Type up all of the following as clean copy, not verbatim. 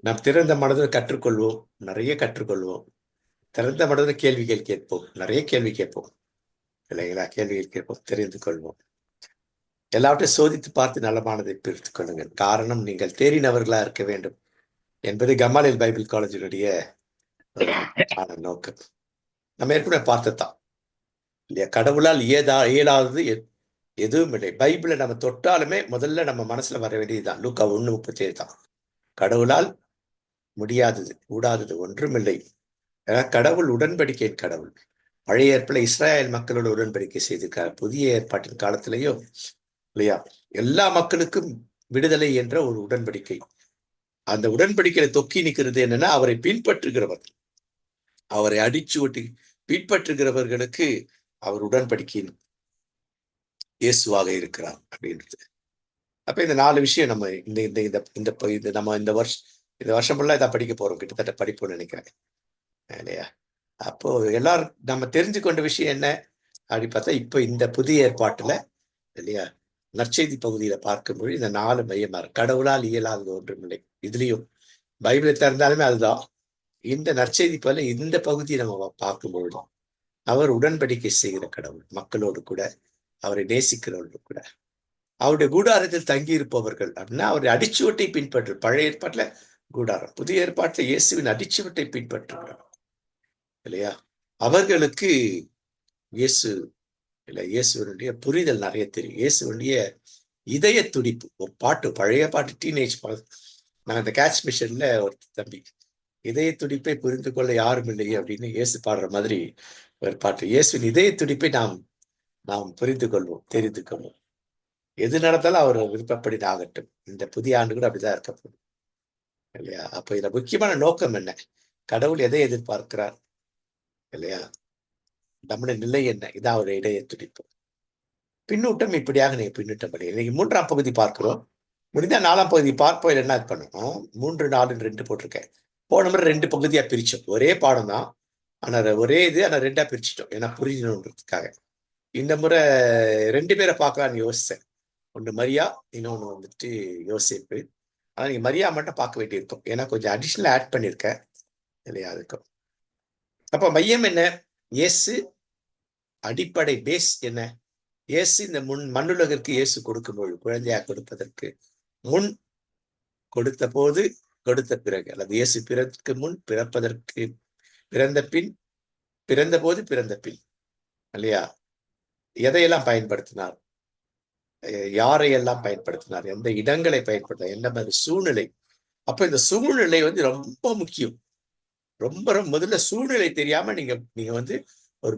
நாம் திறந்த மனதில் கற்றுக்கொள்வோம், நிறைய கற்றுக்கொள்வோம். திறந்த மனதில் கேள்விகள் கேட்போம், நிறைய கேள்வி கேட்போம் இல்லைங்களா? கேள்விகள் கேட்போம், தெரிந்து கொள்வோம். எல்லாவற்றையும் சோதித்து பார்த்து நலமானதை பிரித்துக் கொள்ளுங்கள். காரணம், நீங்கள் தேறினவர்களா இருக்க வேண்டும் என்பது கமாலியல் பைபிள் காலேஜினுடைய ஒரு முக்கியமான நோக்கம். நம்ம ஏற்கனவே பார்த்ததான் இல்லையா? கடவுளால் இயலாதது எதுவும் இல்லை. பைபிளை நம்ம தொட்டாலுமே முதல்ல நம்ம மனசுல வர வேண்டியதுதான் லூக்கா 1:37 தான். கடவுளால் முடியாதது கூடாதது ஒன்றுமில்லை. கடவுள் உடன்படிக்கையின் கடவுள். பழைய ஏற்பாடுல இஸ்ராயேல் மக்களோட உடன்படிக்கை செய்திருக்கார். புதிய ஏற்பாட்டின் காலத்திலேயும் இல்லையா, எல்லா மக்களுக்கும் விடுதலை என்ற ஒரு உடன்படிக்கை. அந்த உடன்படிக்கையில தொக்கி நிற்கிறது என்னன்னா, அவரை பின்பற்றுகிறவர், அவரை அடிச்சு ஒட்டி பின்பற்றுகிறவர்களுக்கு அவர் உடன்படிக்கையின் இயேசுவாக இருக்கிறார் அப்படின்றது. அப்ப இந்த 4 விஷயம் நம்ம இந்த வருஷம் ஃபுல்லா இதை படிக்க போறோம், கிட்டத்தட்ட படிப்போம்னு நினைக்கிறேன் இல்லையா? அப்போ எல்லாரும் நம்ம தெரிஞ்சு கொண்ட விஷயம் என்ன அப்படி பார்த்தா, இப்ப இந்த புதிய ஏற்பாட்டுல இல்லையா, நற்செய்தி பகுதியில பார்க்கும்போது இந்த 4 மையமா இருக்கு. கடவுளால் இயலாதது ஒன்றுமில்லை. இதுலயும் பைபிளை திறந்தாலுமே அதுதான். இந்த நற்செய்தி போல இந்த பகுதியை நம்ம பார்க்கும்பொழுது அவர் உடன்படிக்கை செய்கிற கடவுள், மக்களோடு கூட, அவரை நேசிக்கிறவர்கள் கூட, அவருடைய கூடாரத்தில் தங்கி இருப்பவர்கள் அப்படின்னா அவருடைய அடிச்சுவட்டை பின்பற்று. பழைய ஏற்பாட்டுல கூடாரம், புதிய ஏற்பாட்டுல இயேசுவின் அடிச்சுவட்டை பின்பற்றுகிறார் இல்லையா? அவர்களுக்கு இயேசு இல்லை, இயேசுவனுடைய புரிதல் நிறைய தெரியும். இயேசுவனுடைய இதய துடிப்பு. ஒரு பாட்டு, பழைய பாட்டு, டீனேஜ் பாட்டு. நான் அந்த கேட்ச் மிஷன்ல ஒரு தம்பி, இதய துடிப்பை புரிந்து கொள்ள யாரும் இல்லையே அப்படின்னு இயேசு பாடுற மாதிரி ஒரு பாட்டு. இயேசுவின் இதய துடிப்பை நாம் புரிந்து கொள்வோம், தெரிந்து கொள்வோம். எது நடந்தாலும் அவர் விருப்பப்படி ஆகட்டும். இந்த புதிய ஆண்டு கூட அப்படிதான் இருக்க போகுது இல்லையா? அப்ப இதுல முக்கியமான நோக்கம் என்ன? கடவுள் எதை எதிர்பார்க்கிறார் இல்லையா? நம்முடைய நிலை என்ன? இதான் அவருடைய இதய துடிப்பு. பின்னூட்டம் இப்படியாக நீங்க பின்னூட்டம் பண்ணி இன்னைக்கு 3ஆம் பகுதி பார்க்கிறோம். முடிந்தா 4ஆம் பகுதி பார்ப்போம். என்ன பண்ணணும், 3, 4, 2 போட்டிருக்கேன். போன முறை 2 பகுதியா பிரிச்சோம். ஒரே பாடம் தான், ஆனா ஒரே இது, ஆனா 2ஆ பிரிச்சுட்டோம். ஏன்னா புரியணுன்றதுக்காக. இந்த முறை 2 பேரை பார்க்கலான்னு யோசிச்சேன். ஒன்று மரியா, இன்னொன்று வந்துட்டு யோசேப்பு. ஆனா நீங்க மரியா மட்டும் பார்க்க வேண்டியிருக்கும், ஏன்னா கொஞ்சம் அடிஷனல் ஆட் பண்ணியிருக்கேன் இல்லையா? அதுக்கும் அப்ப மையம் என்ன? இயேசு. அடிப்படை பேஸ் என்ன? இயேசு இந்த மண்ணுலகிற்கு இயேசு கொடுக்கும்போது, குழந்தையா கொடுப்பதற்கு முன், கொடுத்த போது, கொடுத்த பிறகு, அல்லது இயேசு பிறகு முன், பிறப்பதற்கு, பிறந்த பின், பிறந்த போது, பிறந்த பின் இல்லையா? எதையெல்லாம் பயன்படுத்தினார், யாரையெல்லாம் பயன்படுத்தினார், எந்த இடங்களை பயன்படுத்தினார், என்ன மாதிரி சூழ்நிலை. அப்ப இந்த சூழ்நிலை வந்து ரொம்ப முக்கியம். ரொம்ப முதல்ல சூழ்நிலை தெரியாம நீங்க வந்து ஒரு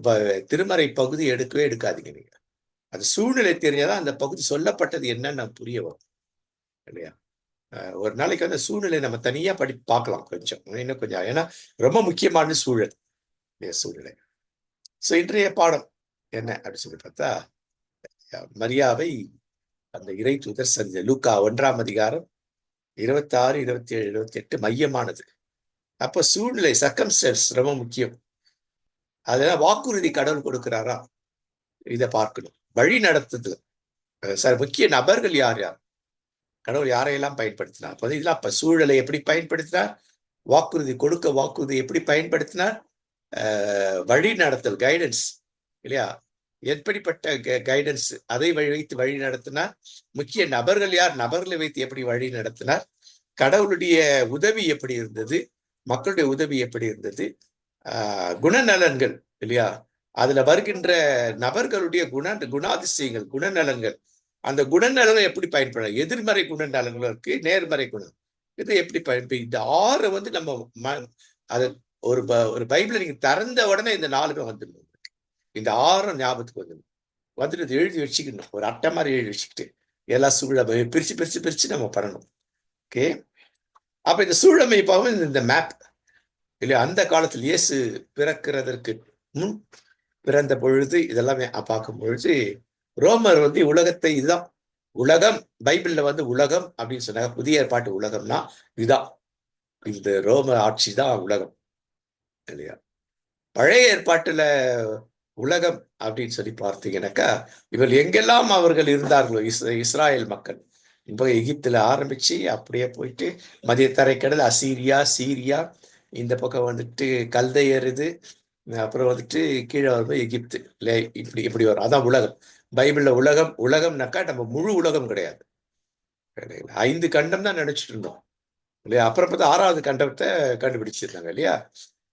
திருமறை பகுதி எடுக்கவே எடுக்காதீங்க. நீங்க அது சூழ்நிலை தெரிஞ்சாதான் அந்த பகுதி சொல்லப்பட்டது என்னன்னு நம்ம புரிய வரும் இல்லையா? ஒரு நாளைக்கு அந்த சூழ்நிலை நம்ம தனியா பார்க்கலாம் கொஞ்சம், இன்னும் கொஞ்சம். ஏன்னா ரொம்ப முக்கியமான சூழல் சூழ்நிலை. சோ இன்றைய பாடம் என்ன அப்படின்னு சொல்லி பார்த்தா, மரியாவை அந்த இறை தூதர் சந்தித்த லூக்கா 1ஆம் அதிகாரம் 26, 27, 28 மையமானது. அப்ப சூழ்நிலை, சர்க்கம்ஸ்டன்ஸ் ரொம்ப முக்கியம். அதெல்லாம் வாக்குறுதி கடவுள் கொடுக்கிறாரா, இதை பார்க்கணும். வழி நடத்துது சார், முக்கிய நபர்கள் யார் யார், கடவுள் யாரையெல்லாம் பயன்படுத்தினார், இதெல்லாம் அப்ப சூழலை எப்படி பயன்படுத்தினார், வாக்குறுதி எப்படி பயன்படுத்தினார், வழி நடத்தல், கைடன்ஸ் இல்லையா? எப்படிப்பட்ட கைடன்ஸ், அதை வைத்து வழி நடத்தினார். முக்கிய நபர்கள் யார், நபர்களை வைத்து எப்படி வழி நடத்தினார். கடவுளுடைய உதவி எப்படி இருந்தது, மக்களுடைய உதவி எப்படி இருந்தது. குணநலன்கள் இல்லையா, அதுல வருகின்ற நபர்களுடைய குணாதிசயங்கள், குணநலன்கள். அந்த குணநலன் எப்படி பயன்பட, எதிர்மறை குணநலன்கள் இருக்கு, நேர்மறை குணம். இதை எப்படி பயன்படுத்தி இந்த 6 வந்து நம்ம அது ஒரு பைபிளை நீங்க திறந்த உடனே இந்த 4 வந்துடும். இந்த 6 ஞாபகத்துக்கு வந்துட்டு எழுதி வச்சுக்கணும். ஒரு அட்டை மாதிரி எழுதி வச்சுக்கிட்டு எல்லா சூழலை பிரிச்சு நம்ம பண்ணணும். ஓகே. அப்ப இந்த சூழமைப்பாவும் இந்த மேப் இல்லையா, அந்த காலத்தில் இயேசு பிறக்கிறதற்கு முன், பிறந்த பொழுது, இதெல்லாமே பார்க்கும் பொழுது ரோமர் வந்து உலகத்தை, இதுதான் உலகம். பைபிள்ல வந்து உலகம் அப்படின்னு சொன்னாங்க. புதிய ஏற்பாட்டு உலகம்னா இதுதான், இந்த ரோம ஆட்சி தான் உலகம் இல்லையா? பழைய ஏற்பாட்டுல உலகம் அப்படின்னு சொல்லி பார்த்தீங்கன்னாக்கா, இவர் எங்கெல்லாம் அவர்கள் இருந்தார்களோ, இஸ்ராயல் மக்கள் இப்போ எகிப்துல ஆரம்பிச்சு அப்படியே போயிட்டு மத்திய தரைக்கடல், அசீரியா, சீரியா, இந்த பக்கம் வந்துட்டு கல்தையர் இது, அப்புறம் வந்துட்டு கீழே வரும்போது எகிப்து, இல்லை இப்படி இப்படி வரும். அதான் உலகம். பைபிள்ல உலகம், உலகம்னாக்கா நம்ம முழு உலகம் கிடையாது. 5 கண்டம் தான் நினைச்சிட்டு இருந்தோம் இல்லையா? அப்புறம் பார்த்தா 6வது கண்டத்தை கண்டுபிடிச்சிருந்தாங்க இல்லையா?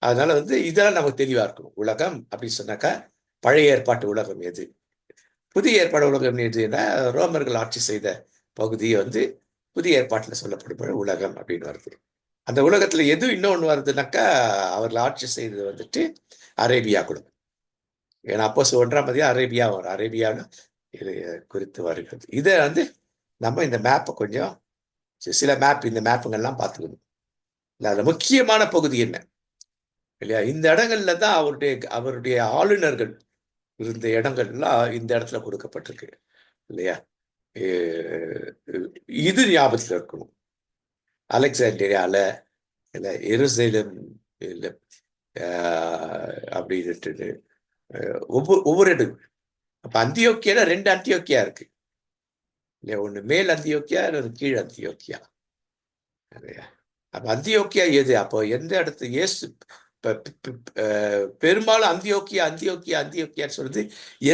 அதனால வந்து இதெல்லாம் நமக்கு தெளிவா இருக்கணும். உலகம் அப்படின்னு சொன்னாக்கா பழைய ஏற்பாட்டு உலகம் எது, புதிய ஏற்பாடு உலகம் எதுன்னா ரோமர்கள் ஆட்சி செய்த பகுதியை வந்து புதிய ஏற்பாட்டில் சொல்லப்படும் உலகம் அப்படின்னு வருது. அந்த உலகத்துல எது இன்னொன்று வருதுனாக்கா அவர்கள் ஆட்சி செய்தது வந்துட்டு அரேபியா குலம். ஏன்னா அப்போ 1ஆம் அதிகாரம் அரேபியா வரும். அரேபியான்னு இது குறித்து வருகிறது. இதை வந்து நம்ம இந்த மேப்பை கொஞ்சம் சில மேப், இந்த மேப்புங்கள்லாம் பார்த்துக்கணும். இல்லை அதுல முக்கியமான பகுதி என்ன இல்லையா? இந்த இடங்கள்ல தான் அவருடைய ஆளுநர்கள் இருந்த இடங்கள்லாம் இந்த இடத்துல கொடுக்கப்பட்டிருக்கு இல்லையா? இது ஞாபகத்தில் இருக்கணும். அலெக்சாண்டிரியால இல்ல எருசலேம் இல்ல அப்படின்ட்டு ஒவ்வொரு இடம். அப்ப அந்தியோக்கியால 2 அந்தியோக்கியா இருக்கு இல்லையா? ஒண்ணு மேல் அந்தியோக்கியா, இன்னொரு கீழ் அந்தியோக்கியா. அப்ப அந்தியோக்கியா எது? அப்போ எந்த இடத்து இயேசு பெரும்பாலும் அந்தியோக்கியா அந்தியோக்கியா அந்தியோக்கியான்னு சொல்றது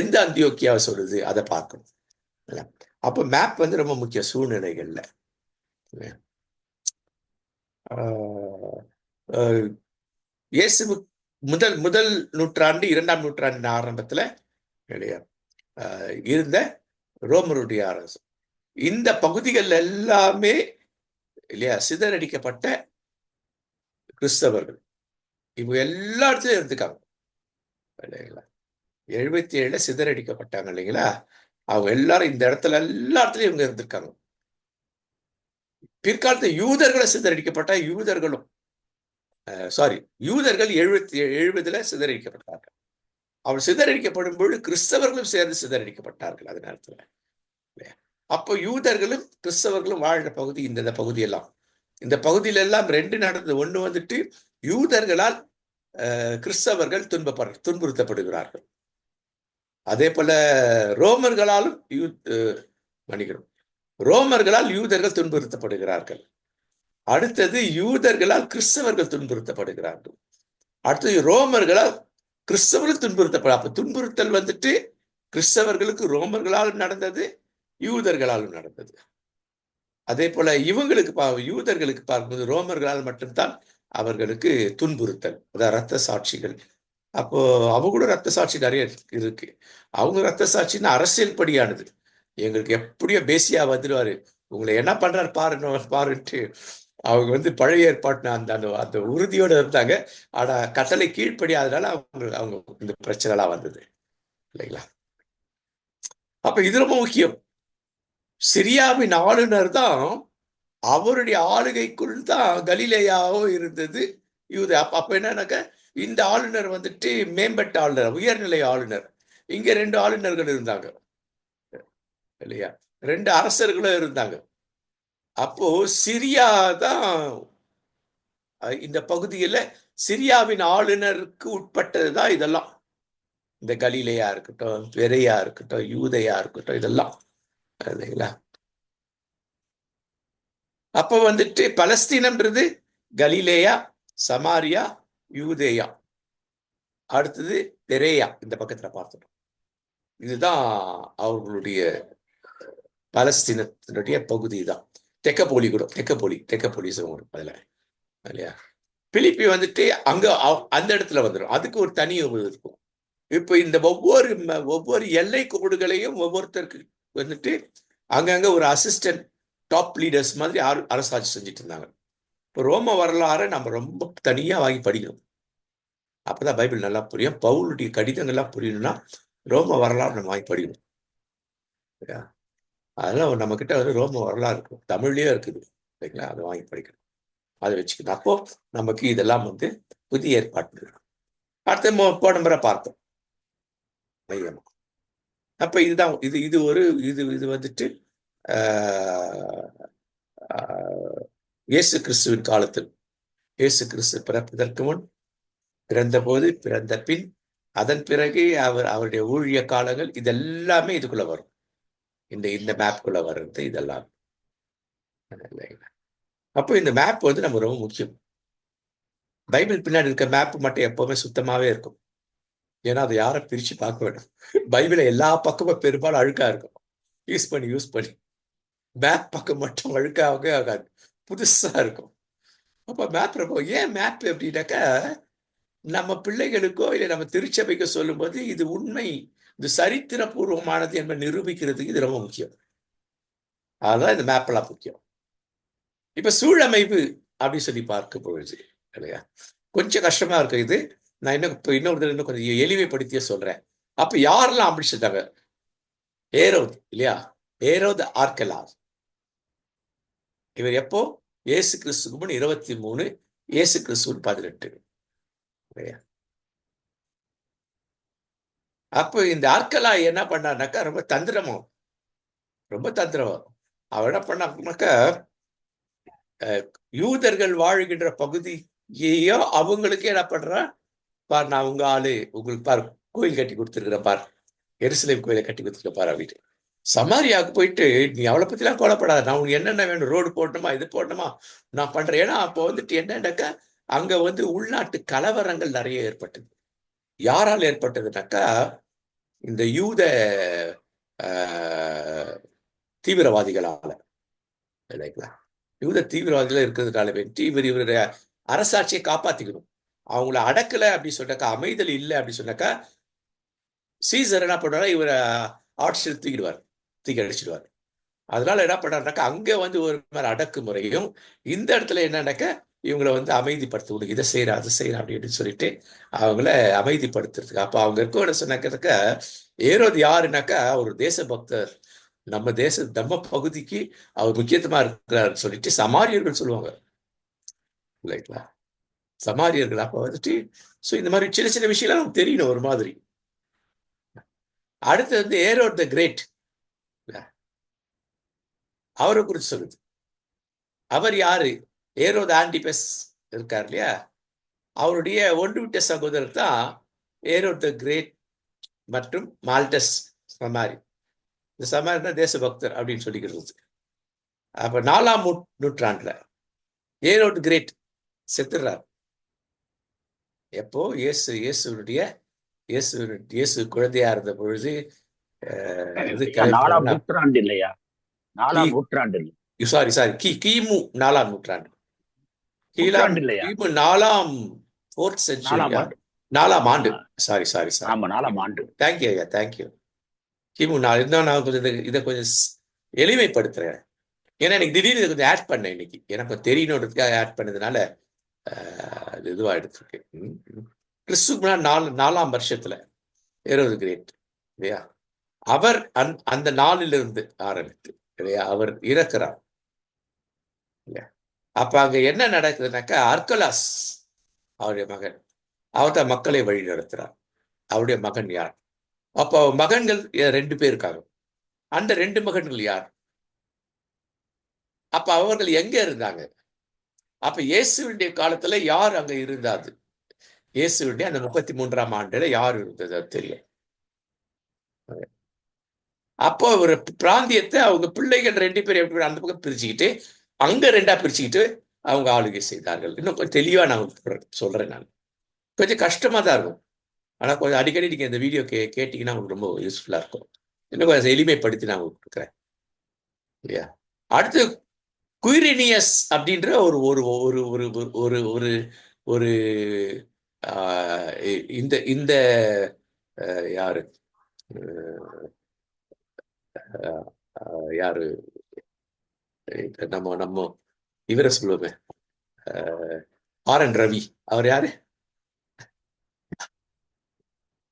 எந்த அந்தியோக்கியாவை சொல்லுது அதை பார்க்கணும். அப்ப மேப் வந்து ரொம்ப முக்கிய சூழ்நிலைகள்ல. இயேசு முதல் முதல் நூற்றாண்டு 2ஆம் நூற்றாண்டின் ஆரம்பத்துல இல்லையா இருந்த ரோமருடைய அரசு, இந்த பகுதிகள் எல்லாமே இல்லையா சிதறடிக்கப்பட்ட கிறிஸ்தவர்கள் இவங்க எல்லா இடத்துலயும் இருந்துக்காங்க இல்லைங்களா? 77 சிதறடிக்கப்பட்டாங்க இல்லைங்களா? அவங்க எல்லாரும் இந்த இடத்துல எல்லா இடத்துலயும் இவங்க இருந்திருக்காங்க. பிற்காலத்து யூதர்களை சிதறடிக்கப்பட்ட யூதர்களும் யூதர்கள் 70 சிதறடிக்கப்பட்டார்கள். அவர் சிதறடிக்கப்படும் பொழுது கிறிஸ்தவர்களும் சேர்ந்து சிதறடிக்கப்பட்டார்கள் அந்த நேரத்துல. அப்போ யூதர்களும் கிறிஸ்தவர்களும் வாழ்ற பகுதி இந்த பகுதியெல்லாம். இந்த பகுதியில எல்லாம் 2 நடந்தது. ஒண்ணு வந்துட்டு யூதர்களால் கிறிஸ்தவர்கள் துன்புறுத்தப்படுகிறார்கள். அதே போல ரோமர்களாலும் ரோமர்களால் யூதர்கள் துன்புறுத்தப்படுகிறார்கள். அடுத்தது யூதர்களால் கிறிஸ்தவர்கள் துன்புறுத்தப்படுகிறார்கள். அடுத்தது ரோமர்களால் கிறிஸ்தவர்கள் அப்ப துன்புறுத்தல் வந்துட்டு கிறிஸ்தவர்களுக்கு ரோமர்களாலும் நடந்தது, யூதர்களாலும் நடந்தது. அதே போல யூதர்களுக்கு பார்க்கும்போது ரோமர்களால் மட்டும்தான் அவர்களுக்கு துன்புறுத்தல், அதாவது ரத்த சாட்சிகள். அப்போ அவங்க கூட ரத்த சாட்சி நிறைய இருக்கு. அவங்க ரத்த சாட்சின்னு அரசியல் படியானது. எங்களுக்கு எப்படியோ பேசியா வந்துடுவாரு, உங்களை என்ன பண்றாரு பாருன்ட்டு அவங்க வந்து பழைய ஏற்பாட்டு அந்த அந்த உறுதியோட இருந்தாங்க. ஆனா கட்டளை கீழ்ப்படியாதனால அவங்க இந்த பிரச்சனை எல்லாம் வந்தது இல்லைங்களா? அப்ப இது ரொம்ப முக்கியம். சிரியாவின் ஆளுநர் தான், அவருடைய ஆளுகைக்குள் தான் கலிலேயாவும் இருந்தது யூத. அப்ப என்னன்னாக்க இந்த ஆளுநர் வந்துட்டு மேம்பட்ட ஆளுநர், உயர்நிலை ஆளுநர். இங்க 2 ஆளுநர்கள் இருந்தாங்க இல்லையா? 2 அரசர்களும் இருந்தாங்க. அப்போ சிரியா தான் இந்த பகுதியில சிரியாவின் ஆளுநருக்கு உட்பட்டதுதான் இதெல்லாம். இந்த கலிலேயா இருக்கட்டும், பெரியா இருக்கட்டும், யூதையா இருக்கட்டும், இதெல்லாம் இல்லைங்களா? அப்ப வந்துட்டு பலஸ்தீனம்ன்றது கலிலேயா, சமாரியா, யூதேயா, அடுத்தது பெரேயா இந்த பக்கத்துல பார்த்துட்டோம். இதுதான் அவர்களுடைய பலஸ்தீனத்தினுடைய பகுதி தான். தெக்கப்போலி கூட, தெக்கப்போலி அதுல இல்லையா? பிலிப்பி வந்துட்டு அங்க அந்த இடத்துல வந்துடும். அதுக்கு ஒரு தனி இருக்கும். இப்ப இந்த ஒவ்வொரு எல்லை கோடுகளையும் ஒவ்வொருத்தருக்கு வந்துட்டு அங்கங்க ஒரு அசிஸ்டன்ட் டாப் லீடர்ஸ் மாதிரி அரசாட்சி செஞ்சுட்டு இருந்தாங்க. இப்போ ரோம வரலாறு நம்ம ரொம்ப தனியா வாங்கி படிக்கணும். அப்பதான் பைபிள் நல்லா புரியும். பவுலுடைய கடிதங்கள்லாம் புரியணும்னா ரோம வரலாறு நம்ம வாங்கி படிக்கணும். அதெல்லாம் நம்ம கிட்ட வந்து ரோம வரலாறு இருக்கும், தமிழ்லயே இருக்குது இல்லைங்களா? அதை வாங்கி படிக்கணும், அதை வச்சுக்கணும். அப்போ நமக்கு இதெல்லாம் வந்து புதிய ஏற்பாட்டு. அடுத்த போன முறை பார்த்தோம் மையமா. அப்ப இதுதான் இது வந்துட்டு இயேசு கிறிஸ்துவின் காலத்தில், இயேசு கிறிஸ்து பிறப்பதற்கு முன், பிறந்த போது, பிறந்த பின், அதன் பிறகு அவருடைய ஊழிய காலங்கள், இதெல்லாமே இதுக்குள்ள வரும். இந்த மேப்குள்ள வர்றது இதெல்லாம் அப்போ இந்த மேப் வந்து நம்ம ரொம்ப முக்கியம். பைபிள் பின்னாடி இருக்க மேப் மட்டும் எப்பவுமே சுத்தமாவே இருக்கும். ஏன்னா அதை யாரை பிரிச்சு பார்க்க வேண்டும். பைபிளை எல்லா பக்கமும் பெரும்பாலும் அழுக்கா இருக்கும். யூஸ் பண்ணி மேப் பக்கம் மட்டும் அழுக்காகவே ஆகாது, புதுசா இருக்கும். அப்ப மேப் ரொம்ப ஏன் மேப் அப்படின்னாக்கா, நம்ம பிள்ளைகளுக்கோ இல்லை நம்ம திருச்சபைக்கோ சொல்லும்போது இது உண்மை, இது சரித்திரபூர்வமானது என்பதை நிரூபிக்கிறதுக்கு இது ரொம்ப முக்கியம். அதான் இந்த மேப் எல்லாம் முக்கியம். இப்ப சூழமைவு அப்படின்னு சொல்லி பார்க்க பொழுது இல்லையா, கொஞ்சம் கஷ்டமா இருக்கு இது. நான் இன்னொரு கொஞ்சம் எளிமைப்படுத்தியே சொல்றேன். அப்ப யாரெல்லாம் அப்படி செஞ்சாங்க? ஏரோது இல்லையா, ஏரோது ஆர்கெலாஸ். இவர் எப்போ? இயேசு கிறிஸ்துக்கு முன் 23, இயேசு கிறிஸ்துவின் 18. அப்போ இந்த ஆர்கெலா என்ன பண்ணாருனாக்கா ரொம்ப தந்திரமா, அவர் என்ன பண்ணாக்கா, யூதர்கள் வாழ்கின்ற பகுதியையோ அவங்களுக்கே என்ன பண்றான், பார் நான் உங்க ஆளு, உங்களுக்கு பார் கோயில் கட்டி கொடுத்துருக்கிறேன் பார், எருசலேம் கோயிலை கட்டி கொடுத்துருக்க பார் அப்படின்னு. சமாரியாவுக்கு போயிட்டு நீ அவளை பத்திலாம் கொலைப்படாத, நான் உனக்கு என்னென்ன வேணும், ரோடு போடணுமா, இது போடணுமா, நான் பண்றேன். ஏன்னா அப்போ வந்துட்டு என்னன்னாக்கா அங்க வந்து உள்நாட்டு கலவரங்கள் நிறைய ஏற்பட்டது. யாரால் ஏற்பட்டதுனாக்கா இந்த யூத தீவிரவாதிகளால, இல்லைங்களா? யூத தீவிரவாதிகள் இருக்கிறதுனால வேண்டி இவருடைய அரசாட்சியை காப்பாத்திக்கணும். அவங்கள அடக்கல அப்படின்னு சொன்னாக்கா, அமைதல் இல்லை அப்படின்னு சொன்னாக்கா, சீசர் என்ன பண்ணுவாரு, இவரை ஆட்சியில் தூக்கி அடிச்சிடுவார். அதனால என்ன பண்றாருனாக்கா அங்க வந்து ஒரு மாதிரி அடக்குமுறையும், இந்த இடத்துல என்னன்னாக்கா இவங்களை வந்து அமைதிப்படுத்த, இதை செய்யற அதை செய்யற அப்படின்னு சொல்லிட்டு அவங்கள அமைதிப்படுத்துறதுக்கு. அப்ப அவங்க இருக்க சொன்னாக்க, ஏரோது யாருனாக்கா ஒரு தேசபக்தர், நம்ம பகுதிக்கு அவர் முக்கியத்துவமா இருக்கிறாருன்னு சொல்லிட்டு சமாரியர்கள் சொல்லுவாங்க, இல்லைங்களா? சமாரியர்கள் அப்ப வந்துட்டு இந்த மாதிரி சின்ன சின்ன விஷயம்லாம் நமக்கு தெரியணும் ஒரு மாதிரி. அடுத்து வந்து ஏரோட் த கிரேட், அவரை குறித்து சொல்லுது. அவர் யாரு? ஏரோது ஆன்டிபஸ் இருக்கார் இல்லையா, அவருடைய ஒன்று விட்ட சகோதரர் தான் ஏரோட் த கிரேட் மற்றும் மால்டஸ் சமாரி. இந்த சமாரி தான் தேசபக்தர் அப்படின்னு சொல்லிக்கிறது. அப்ப 4ஆம் நூற்றாண்டுல ஏரோட் கிரேட் செத்துறார். எப்போ? இயேசு குழந்தையா இருந்த பொழுது. 4ஆம் நூற்றாண்டு இல்லையா? 4ஆம் நூற்றாண்டு சாரி கிமு 4ஆம் நூற்றாண்டு. கிமு 4ஆம் செஞ்சுரியா, 4ஆம் ஆண்டு. சாரி 4ஆம் ஆண்டு. தேங்க்யூ ஐயா, தேங்க்யூ. கிமு 4. இருந்தாலும் நான் கொஞ்சம் இதை கொஞ்சம் எளிமைப்படுத்துறேன். ஏன்னா எனக்கு திடீர்னு இதை கொஞ்சம் ஆட் பண்ணேன் இன்னைக்கு, எனக்கு தெரியணுன்றதுக்காக ஆட் பண்ணதுனால இதுவா எடுத்திருக்கு. கிறிஸ்துக்கு முன்னாடி 4ஆம் வருஷத்துல ஏரோது கிரேட் இல்லையா, அவர் அந்த நாளிலிருந்து ஆரம்பித்து இல்லையா அவர் இறக்கிறார் இல்லையா. அப்ப அங்க என்ன நடக்குதுனாக்கா, அர்கலாஸ் அவருடைய மகன், அவர் தான் மக்களை வழி நடத்துறார். அவருடைய மகன் யார்? அப்போ மகன்கள் 2 பேர் இருக்காங்க. அந்த 2 மகன்கள் யார்? அப்ப அவர்கள் எங்க இருந்தாங்க? அப்ப இயேசுடைய காலத்துல யார் அங்க இருந்தாது? இயேசுடைய அந்த 33ஆம் ஆண்டுல யார் இருந்தது தெரியும். அப்போ ஒரு பிராந்தியத்தை அவங்க பிள்ளைகள் 2 பேர் எப்படி அந்த பக்கம் பிரிச்சுக்கிட்டு அங்க 2ஆ பிரிச்சுக்கிட்டு அவங்க ஆளுகை செய்தார்கள். இன்னும் கொஞ்சம் தெளிவா நான் சொல்றேன். நான் கொஞ்சம் கஷ்டமா தான் இருக்கும், ஆனா கொஞ்சம் அடிக்கடி நீங்க இந்த வீடியோ கேட்டீங்கன்னா உங்களுக்கு ரொம்ப யூஸ்ஃபுல்லா இருக்கும். இன்னும் கொஞ்சம் எளிமைப்படுத்தி நான் உங்களுக்கு கொடுக்குறேன் இல்லையா. அடுத்து குயிரினியஸ் அப்படின்ற ஒரு ஒரு ஒரு ஒரு ஒரு ஒரு ஒரு இந்த இந்த யாரு யாரு நம்ம இவரை சொல்லுவோமே, RN ரவி. அவர் யாரு?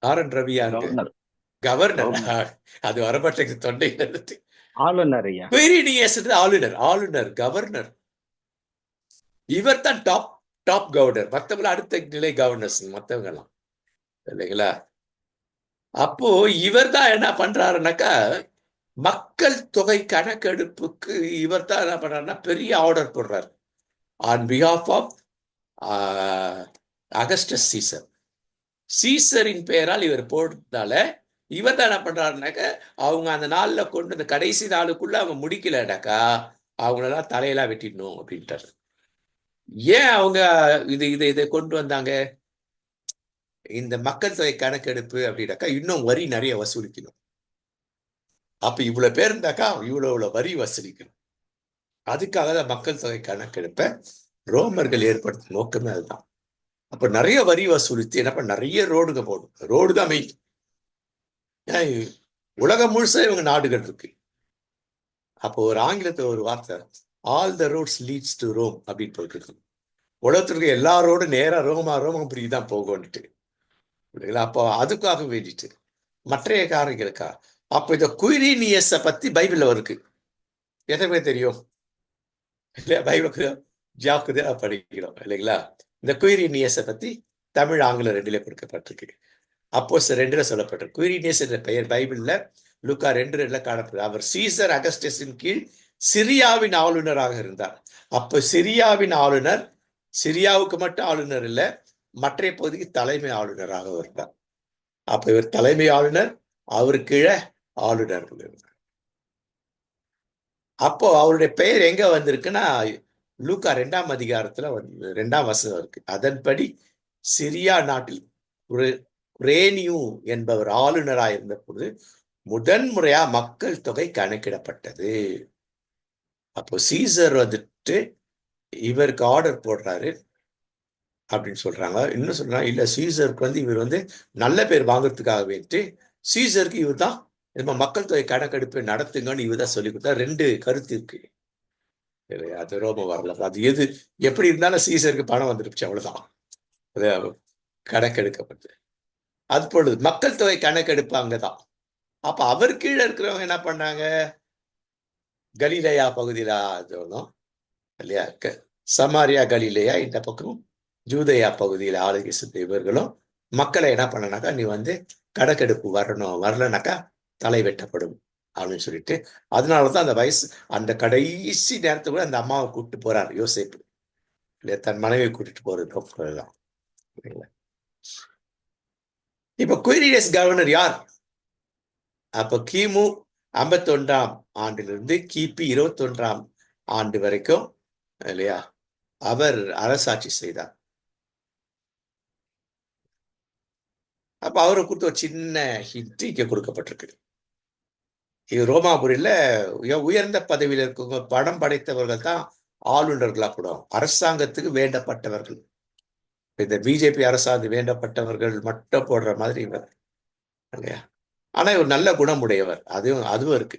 RN ரவி யாரு? கவர்னர். அது வரமாட்டேங்குது தொண்டை. ஆளுநர். ஆளுநர் கவர்னர். இவர் தான் டாப் கவர்னர். மற்றவங்க அடுத்த நிலை கவர்னர்ஸ் மற்றவங்க எல்லாம், இல்லைங்களா? அப்போ இவர் தான் என்ன பண்றாருனாக்கா, மக்கள் தொகை கணக்கெடுப்புக்கு இவர் தான் என்ன பண்றாருன்னா பெரிய ஆர்டர் போடுறாரு ஆன் பிஹாஃப் ஆஃப் அகஸ்டஸ் சீசரின் பெயரால் இவர் போடுறதுனால இவர் தான் என்ன பண்றாருனாக்கா, அவங்க அந்த நாள்ல கொண்டு அந்த கடைசி நாளுக்குள்ள அவங்க முடிக்கலனாக்கா அவங்களெல்லாம் தலையெல்லாம் வெட்டிடணும் அப்படின்ட்டாரு. ஏன் அவங்க இதை கொண்டு வந்தாங்க? இந்த மக்கள் தொகை கணக்கெடுப்பு அப்படின்னாக்கா இன்னும் வரி நிறைய வசூலிக்கணும். அப்ப இவ்வளவு பேர் இருந்தாக்கா இவ்வளவு வரி வசூலிக்கணும். அதுக்காக தான் மக்கள் தொகை கணக்கெடுப்பை ரோமர்கள் ஏற்படுத்த நோக்கமே அதுதான். அப்ப நிறைய வரி வசூலித்து என்ன பண்ண, நிறைய ரோடுங்க போடும். ரோடு தான் மெயின். உலகம் முழுசா இவங்க நாடுகள் இருக்கு. அப்போ ஒரு ஆங்கிலத்துல ஒரு வார்த்தை, all the roads leads to Rome அப்படின்னு போயிட்டு உலகத்திற்கு எல்லா ரோடும் நேரா ரோமாபுரி தான் போகும்னுட்டு. அப்போ அதுக்காக வேண்டிட்டு மற்றைய காரியங்களுக்கா. அப்ப இந்த குயிரினியஸ பத்தி பைபிள்ல இருக்கு. எத்தனை பேர் தெரியும்? இல்லையா? பைபிளுக்கு ஜாக்குதா படிக்கிறோம் இல்லைங்களா? இந்த குயிரினியஸ பத்தி தமிழ் ஆங்கிலம் ரெண்டுல கொடுக்கப்பட்டிருக்கு. அப்போஸ்தலர் 2ல சொல்லப்பட்டிருக்கு. குயிரினியஸ் என்ற பெயர் பைபிள்ல லூக்கா 2:2 காணப்படுது. அவர் சீசர் அகஸ்டஸின் கீழ் சிரியாவின் ஆளுநராக இருந்தார். அப்ப சிரியாவின் ஆளுநர் சிரியாவுக்கு மட்டும் ஆளுநர் இல்ல, மற்ற பகுதிக்கு தலைமை ஆளுநராக இருந்தார். அப்ப இவர் தலைமை ஆளுநர், அவரு கீழே ஆளுநர்கள் இருந்தார். அப்போ அவருடைய பெயர் எங்க வந்திருக்குன்னா லூக்கா 2ஆம் அதிகாரத்துல 2ஆம் வசனம் இருக்கு. அதன்படி சிரியா நாட்டில் குரேனியு என்பவர் ஆளுநராக இருந்த பொழுது முதன்முறையா மக்கள் தொகை கணக்கிடப்பட்டது. அப்போ சீசர் வந்துட்டு இவருக்கு ஆர்டர் போடுறாரு அப்படின்னு சொல்றாங்க. இன்னும் சொல்றாங்க, இல்ல சீசருக்கு இவர் நல்ல பேர் வாங்குறதுக்காக வேண்டி சீசருக்கு இவர் தான் மக்கள் தொகை கணக்கெடுப்பை நடத்துங்கன்னு இவர் தான் சொல்லி கொடுத்தா. 2 கருத்து இருக்கு. அது ரோம வரலாறு. அது எப்படி இருந்தாலும் சீசருக்கு பணம் வந்துருச்சு, அவ்வளவுதான். கணக்கெடுக்கப்பட்டு அது பொழுது மக்கள் தொகை கணக்கெடுப்பாங்கதான். அப்ப அவர் கீழே இருக்கிறவங்க என்ன பண்ணாங்க? கலிலேயா பகுதியில இல்லையா, சமாரியா கலிலேயா இந்த பக்கம் ஜூதையா பகுதியில் ஆளுகை செய்த இவர்களும் மக்களை என்ன பண்ணனாக்கா, நீ கணக்கெடுப்பு வரணும், வரலனாக்கா தலை வெட்டப்படும் அப்படின்னு சொல்லிட்டு, அதனாலதான் அந்த கடைசி நேரத்துக்குள்ள அந்த அம்மாவை கூப்பிட்டு போறாரு யோசேப்பு. இல்லையா, தன் மனைவியை கூட்டிட்டு போறதுதான். இப்ப குயிரினியஸ் கவர்னர் யார்? அப்ப கிமு 51ஆம் ஆண்டிலிருந்து கிபி 21ஆம் ஆண்டு வரைக்கும் இல்லையா அவர் அரசாட்சி செய்தார். அப்ப அவரை குறித்து ஒரு சின்ன ஹிண்ட் இங்க கொடுக்கப்பட்டிருக்கு. இது ரோமாபுரியில உயர்ந்த பதவியில் இருக்கவங்க, பணம் படைத்தவர்கள் தான் ஆளுநர்களா கூட, அரசாங்கத்துக்கு வேண்டப்பட்டவர்கள். இந்த பிஜேபி அரசாங்கம் வேண்டப்பட்டவர்கள் மட்டும் போடுற மாதிரி இவர் இல்லையா. ஆனா இவர் நல்ல குணமுடையவர். அதுவும் இருக்கு.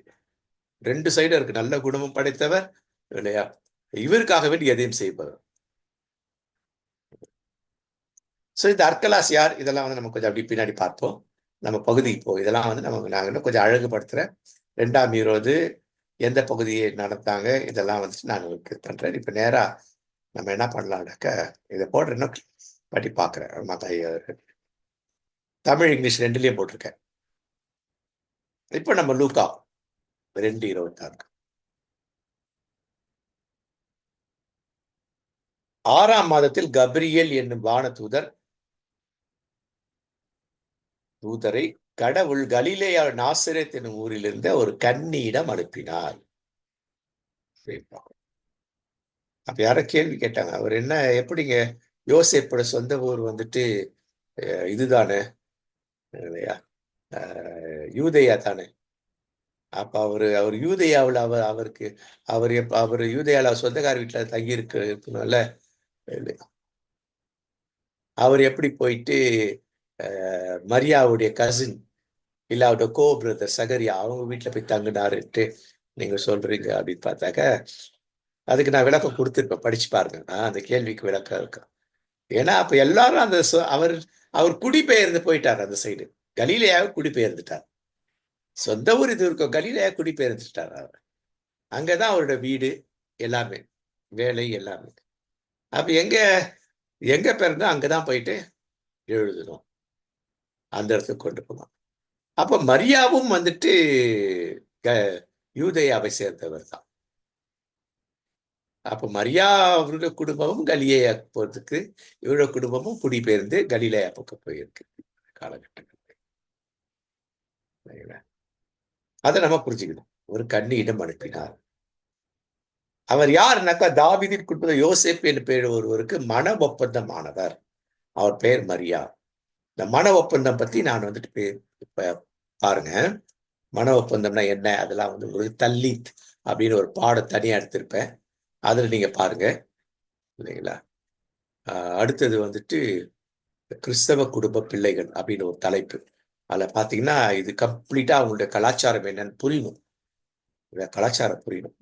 2 சைடும் இருக்கு. நல்ல குணமும் படைத்தவர் இல்லையா, இவருக்காக வேண்டி எதையும் செய்பவர். இந்த அர்க்கலாஸ் யார்? இதெல்லாம் நம்ம கொஞ்சம் அப்படி பின்னாடி பார்ப்போம். நம்ம பகுதிக்கு போகும். இதெல்லாம் நாங்க இன்னும் கொஞ்சம் அழகுபடுத்துறேன். 2ஆம் ஈரோது எந்த பகுதியை நடத்தாங்க, இதெல்லாம் நான் உங்களுக்கு பண்றேன். இப்ப நேரா நம்ம என்ன பண்ணலாம்னாக்க, இதை போடுறேன்னா படி பார்க்கிறேன். தமிழ் இங்கிலீஷ் 2லயும் போட்டிருக்கேன். இப்ப நம்ம லூக்கா 2:26 6ஆம் மாதத்தில் கப்ரியேல் என்னும் வானதூதரை கடவுள் கலிலேயா நாசரேத் என்னும் ஊரில் இருந்த ஒரு கன்னியிடம் அனுப்பினார். அப்ப யாரோ கேள்வி கேட்டாங்க, அவர் என்ன, எப்படிங்க யோசேப்போட சொந்த ஊர் இதுதானே இல்லையா, யூதேயா தானே. அப்ப அவர் யூதேயாவில் அவர் யூதேயால சொந்தக்கார வீட்டுல தங்கி இருக்கணும்ல. அவர் எப்படி போயிட்டு மரியாவுடைய கசின் இல்ல அவருடைய கோ பிரதர் சகரியா அவங்க வீட்டுல போய் தங்கினாருன்ட்டு நீங்க சொல்றீங்க அப்படின்னு பார்த்தாக்க, அதுக்கு நான் விளக்கம் கொடுத்துருப்பேன், படிச்சு பாருங்க. அந்த கேள்விக்கு விளக்கம் இருக்கு. ஏன்னா அப்ப எல்லாரும் அவர் குடிபெயர்ந்து போயிட்டார். அந்த சைடு கலிலேயாவை குடிபெயர்ந்துட்டார். சொந்த ஊர் இது இருக்கும், கலிலேயா குடிபெயர்ந்துட்டார் அவர். அங்கதான் அவரோட வீடு எல்லாமே, வேலை எல்லாமே. அப்ப எங்க பிறந்தோ அங்கதான் போயிட்டு எழுதணும், அந்த இடத்துக்கு கொண்டு போகணும். அப்ப மரியாவும் யூதேயாவை சேர்ந்தவர் தான். அப்ப மரியா அவருடைய குடும்பமும் கலிலேயா போறதுக்கு, இவருடைய குடும்பமும் குடிபெயர்ந்து கலிலேயா பக்கம் போயிருக்கு காலகட்டங்கள். அதை நம்ம புரிஞ்சுக்கணும். ஒரு கன்னியிடம் அனுப்பினார். அவர் யாருனாக்கா தாவீதின் குடும்ப யோசேப்பு என்று பெயர் ஒருவருக்கு மன ஒப்பந்தமானவர். அவர் பெயர் மரியா. இந்த மன ஒப்பந்தம் பத்தி நான் வந்துட்டு இப்ப பாருங்க. மன ஒப்பந்தம்னா என்ன, அதெல்லாம் வந்து உங்களுக்கு தல்லீத் அப்படின்னு ஒரு பாடம் தனியா எடுத்திருப்பேன். அதுல நீங்க பாருங்க இல்லைங்களா. அடுத்தது வந்துட்டு கிறிஸ்தவ குடும்ப பிள்ளைகள் அப்படின்னு ஒரு தலைப்பு. அதுல பாத்தீங்கன்னா இது கம்ப்ளீட்டா அவங்களுடைய கலாச்சாரம் என்னன்னு புரியணும். கலாச்சாரம் புரியணும்.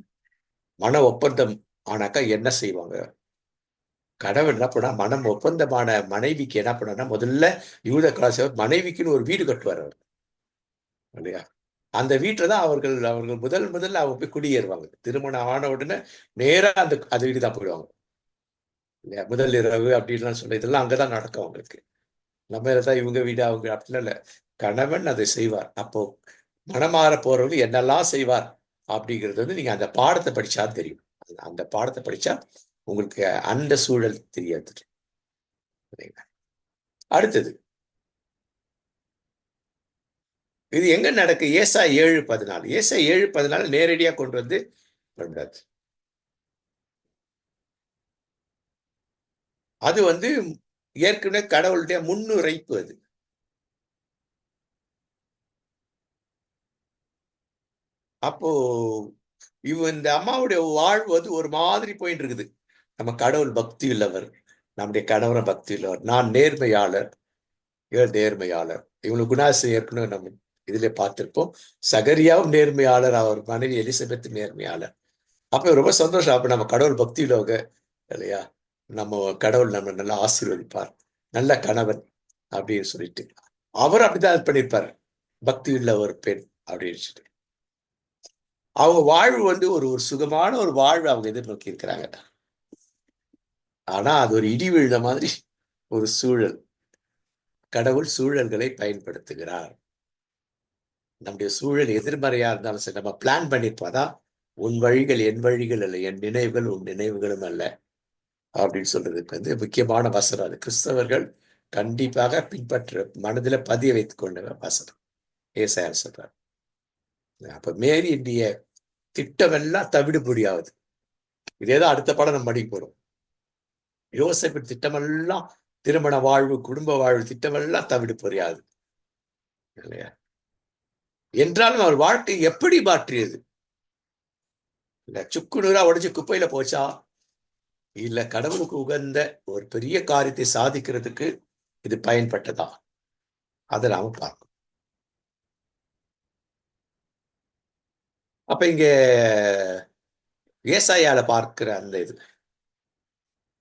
மன ஒப்பந்தம் ஆனாக்கா என்ன செய்வாங்க, கணவன் என்ன பண்ணா மனம் ஒப்பந்தமான மனைவிக்கு என்ன பண்ணா முதல்ல யூத கலாச்சாரம் மனைவிக்குன்னு ஒரு வீடு கட்டுவார் அவர் இல்லையா. அந்த வீட்டுல தான் அவர்கள் அவர்கள் முதல்ல அவங்க போய் குடியேறுவாங்க. திருமணம் ஆன உடனே நேரா அந்த வீடு தான் போயிடுவாங்க இல்லையா. முதல் இரவு அப்படின்லாம் சொல்ல இதெல்லாம் அங்கதான் நடக்கும் அவங்களுக்கு. நம்ம தான் இவங்க வீடு அவங்க அப்படிலாம் இல்லை. கணவன் அதை செய்வார். அப்போ மனமாற போறவங்க என்னெல்லாம் செய்வார் அப்படிங்கிறது வந்து நீங்க அந்த பாடத்தை படிச்சா தெரியும். அந்த பாடத்தை படிச்சா உங்களுக்கு அந்த சூழல் தெரியாது. அடுத்தது இது எங்க நடக்கு, ஏசா 7:14. ஏசா 7:14 நேரடியா கொண்டு வந்து பண்ணாது. அது வந்து ஏற்கனவே கடவுளுடைய முன்னுரைப்பு. அது அப்போ இந்த அம்மாவுடைய வாழ்வு வந்து ஒரு மாதிரி போயிட்டு இருக்குது. நம்ம கடவுள் பக்தி உள்ளவர், நம்முடைய கணவரை பக்தி உள்ளவர், நான் நேர்மையாளர், இவர் நேர்மையாளர். இவங்களுக்கு குணாசிரியம் ஏற்கனவே நம்ம இதுல பார்த்திருப்போம். சகரியாவும் நேர்மையாளர், அவர் மனைவி எலிசபெத் நேர்மையாளர். அப்ப ரொம்ப சந்தோஷம். அப்ப நம்ம கடவுள் பக்தி உள்ளவங்க இல்லையா, நம்ம கடவுள் நம்ம நல்லா ஆசீர்வதிப்பார், நல்ல கணவன் அப்படின்னு சொல்லிட்டு அவர் அப்படிதான் இது பண்ணியிருப்பார். பக்தி உள்ள ஒரு பெண் அப்படின்னு சொல்லிட்டு அவங்க வாழ்வு வந்து ஒரு ஒரு சுகமான ஒரு வாழ்வு அவங்க எதிர்நோக்கி இருக்கிறாங்க. ஆனா அது ஒரு இடி விழுந்த மாதிரி ஒரு சூழல். கடவுள் சூழல்களை பயன்படுத்துகிறார். நம்முடைய சூழல் எதிர்மறையா இருந்தாலும் சரி, நம்ம பிளான் பண்ணிருப்போம். உன் வழிகள் என் வழிகள் அல்ல, என் நினைவுகள் உன் நினைவுகளும் அல்ல அப்படின்னு சொல்றதுக்கு வந்து முக்கியமான வசனம். அது கிறிஸ்தவர்கள் கண்டிப்பாக பின்பற்ற மனதில பதிய வைத்துக் கொண்ட வசனம். ஏசாயா சொல்றார். அப்ப மேரி இந்திய திட்டம் எல்லாம் தவிடுபொடியாவது. இதேதான் அடுத்த பாடம் நம்ம படிக்க போறோம். யோசேப்பின் திட்டமெல்லாம், திருமண வாழ்வு, குடும்ப வாழ்வு திட்டமெல்லாம் தவிடு பொறியாது இல்லையா. என்றாலும் அவர் வாழ்க்கை எப்படி மாற்றியது? இல்ல சுக்கு நூறா உடைஞ்சு குப்பையில போச்சா, இல்ல கடவுளுக்கு உகந்த ஒரு பெரிய காரியத்தை சாதிக்கிறதுக்கு இது பயன்பட்டதா? அதை நாம பார்க்கணும். அப்ப இங்க ஏசாயால பார்க்கிற அந்த இது,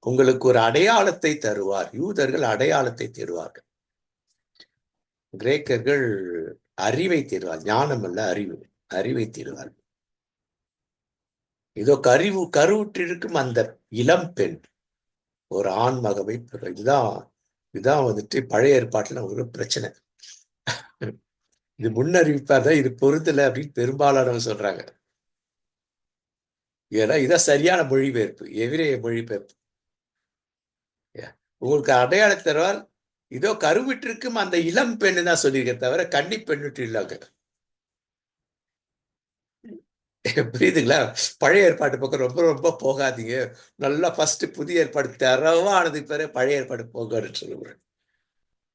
உங்களுக்கு ஒரு அடையாளத்தை தருவார். யூதர்கள் அடையாளத்தை தருவார்கள், கிரேக்கர்கள் அறிவை தருவார். ஞானம் அல்ல, அறிவை தருவார். இதோ கருவுற்றிருக்கும் அந்த இளம் பெண் ஒரு ஆண் மகவை பெற. இதுதான் வந்துட்டு பழைய ஏற்பாட்டுல ஒரு பிரச்சனை. இது முன்னறிவிப்பாதான், இது பொருத்தல அப்படின்னு பெரும்பாலானவங்க சொல்றாங்க. ஏன்னா இதான் சரியான மொழிபெயர்ப்பு, எதிரே மொழிபெயர்ப்பு. உங்களுக்கு அடையாளம் தருவார். இதோ கருவிட்டிருக்கும் அந்த இளம் பெண்ணு தான் சொல்லியிருக்க தவிர கன்னி பெண்ணுட்டு இல்லாங்க. புரியுதுங்களா? பழைய ஏற்பாட்டு பக்கம் ரொம்ப ரொம்ப போகாதீங்க. நல்லா ஃபர்ஸ்ட் புதிய ஏற்பாடு தரவானதுக்கு பிறகு பழைய ஏற்பாடு போகன்னு சொல்லுவேன்.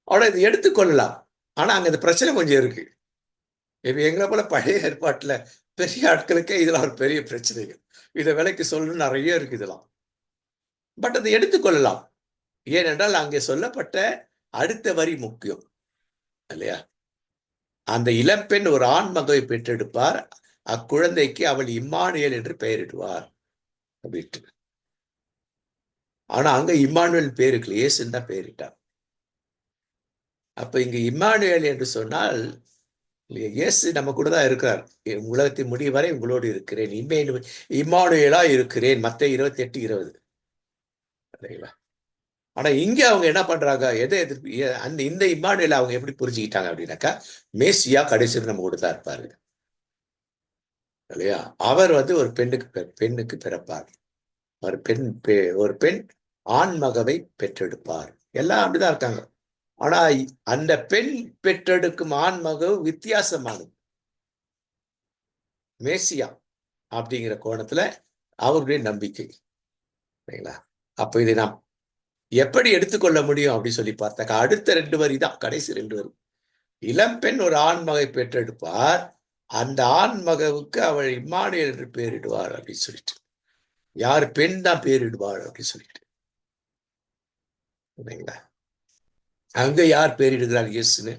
ஆனா இது எடுத்துக்கொள்ளலாம். ஆனா அங்க இந்த பிரச்சனை கொஞ்சம் இருக்கு. இப்ப எங்களை போல பழைய ஏற்பாட்டுல பெரிய ஆட்களுக்கே இதெல்லாம் ஒரு பெரிய பிரச்சனைகள். இதை விலைக்கு சொல்லணும் நிறைய இருக்கு இதெல்லாம். பட் அதை எடுத்துக்கொள்ளலாம். ஏனென்றால் அங்கே சொல்லப்பட்ட அடுத்த வரி முக்கியம் இல்லையா. அந்த இளம்பெண் ஒரு ஆண் மகவை பெற்றெடுப்பார், அக்குழந்தைக்கு அவள் இம்மானுவேல் என்று பெயரிடுவார் அப்படின்ட்டு. ஆனா அங்க இம்மானுவேல் பேருக்கு இயேசுன்னு தான் பெயரிட்டார். அப்ப இங்க இம்மானுவேல் என்று சொன்னால் இயேசு நம்ம கூட தான் இருக்கிறார். உலகத்தின் முடிவு வரை உங்களோடு இருக்கிறேன், இம்மானுவேலா இருக்கிறேன், மத்தேயு 28:20 இல்லைங்களா. ஆனா இங்க அவங்க என்ன பண்றாங்க, இந்த இம்மானுவேலை அவங்க எப்படி புரிஞ்சுக்கிட்டாங்க அப்படின்னாக்கா, மேசியா கடைசியில் நம்ம கூட தான் இருப்பாரு இல்லையா. அவர் வந்து ஒரு பெண்ணுக்கு பிறப்பார். ஒரு பெண் ஆண் மகவை பெற்றெடுப்பார். எல்லாம் அப்படிதான் இருக்காங்க. ஆனா அந்த பெண் பெற்றெடுக்கும் ஆண் மகவு வித்தியாசமானது. மேசியா அப்படிங்கிற கோணத்துல அவருடைய நம்பிக்கை. சரிங்களா? அப்ப இதை நாம் எப்படி எடுத்துக்கொள்ள முடியும் அப்படின்னு சொல்லி பார்த்தாக்கா, அடுத்த 2 வரி தான், கடைசி 2 வரி. இளம்பெண் ஒரு ஆண்மகை பெற்றெடுப்பார், அந்த ஆண்மகவுக்கு அவள் இம்மானுவேல் என்று பெயரிடுவார் அப்படின்னு சொல்லிட்டு. யார்? பெண் தான் பேரிடுவாள் அப்படின்னு சொல்லிட்டு. சரிங்களா? அங்க யார் பேரிடுகிறார்? இயேசுன்னு.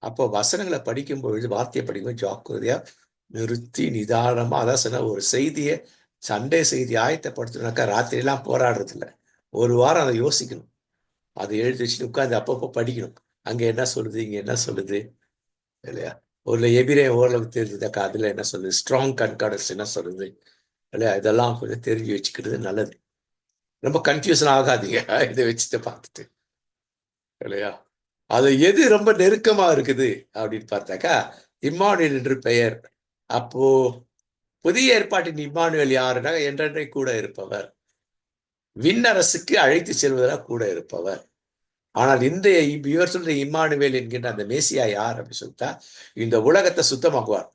அப்போ வசனங்களை படிக்கும் பொழுது, வார்த்தையை படிக்கும்போது ஜாக்கிரதையா நிறுத்தி நிதானமா, அதான் சொன்ன, ஒரு செய்தியை, சண்டே செய்தி ஆயத்தப்படுத்தணும்னாக்கா ராத்திரி எல்லாம் போராடுறது இல்லை. ஒரு வாரம் அதை யோசிக்கணும். அதை எழுதி வச்சுட்டு உட்காந்து அப்பப்போ படிக்கணும். அங்க என்ன சொல்லுது, இங்க என்ன சொல்லுது, இல்லையா? ஒரு எபிரே ஓரளவுக்கு தெரிஞ்சுதாக்கா அதுல என்ன சொல்லுது, ஸ்ட்ராங் கன்கார்டன்ஸ் என்ன சொல்லுது, இல்லையா? இதெல்லாம் கொஞ்சம் தெரிஞ்சு வச்சுக்கிறது நல்லது. ரொம்ப கன்ஃபியூஷன் ஆகாதீங்க இதை வச்சுட்டு பார்த்துட்டு, இல்லையா? அது எது ரொம்ப நெருக்கமா இருக்குது அப்படின்னு பார்த்தாக்கா, இம்மானுவேல் என்று பெயர். அப்போ புதிய ஏற்பாட்டின் இம்மானுவேல் யாருன்னா, என்றென்றை கூட இருப்பவர், விண்ணரசுக்கு அழைத்து செல்வதெல்லாம் கூட இருப்பவர். ஆனால் இந்த இவர் சொல்ற இம்மானுவேல் என்கின்ற அந்த மேசியா யார் அப்படின்னு சொல்லிட்டா, இந்த உலகத்தை சுத்தமாக்குவார்.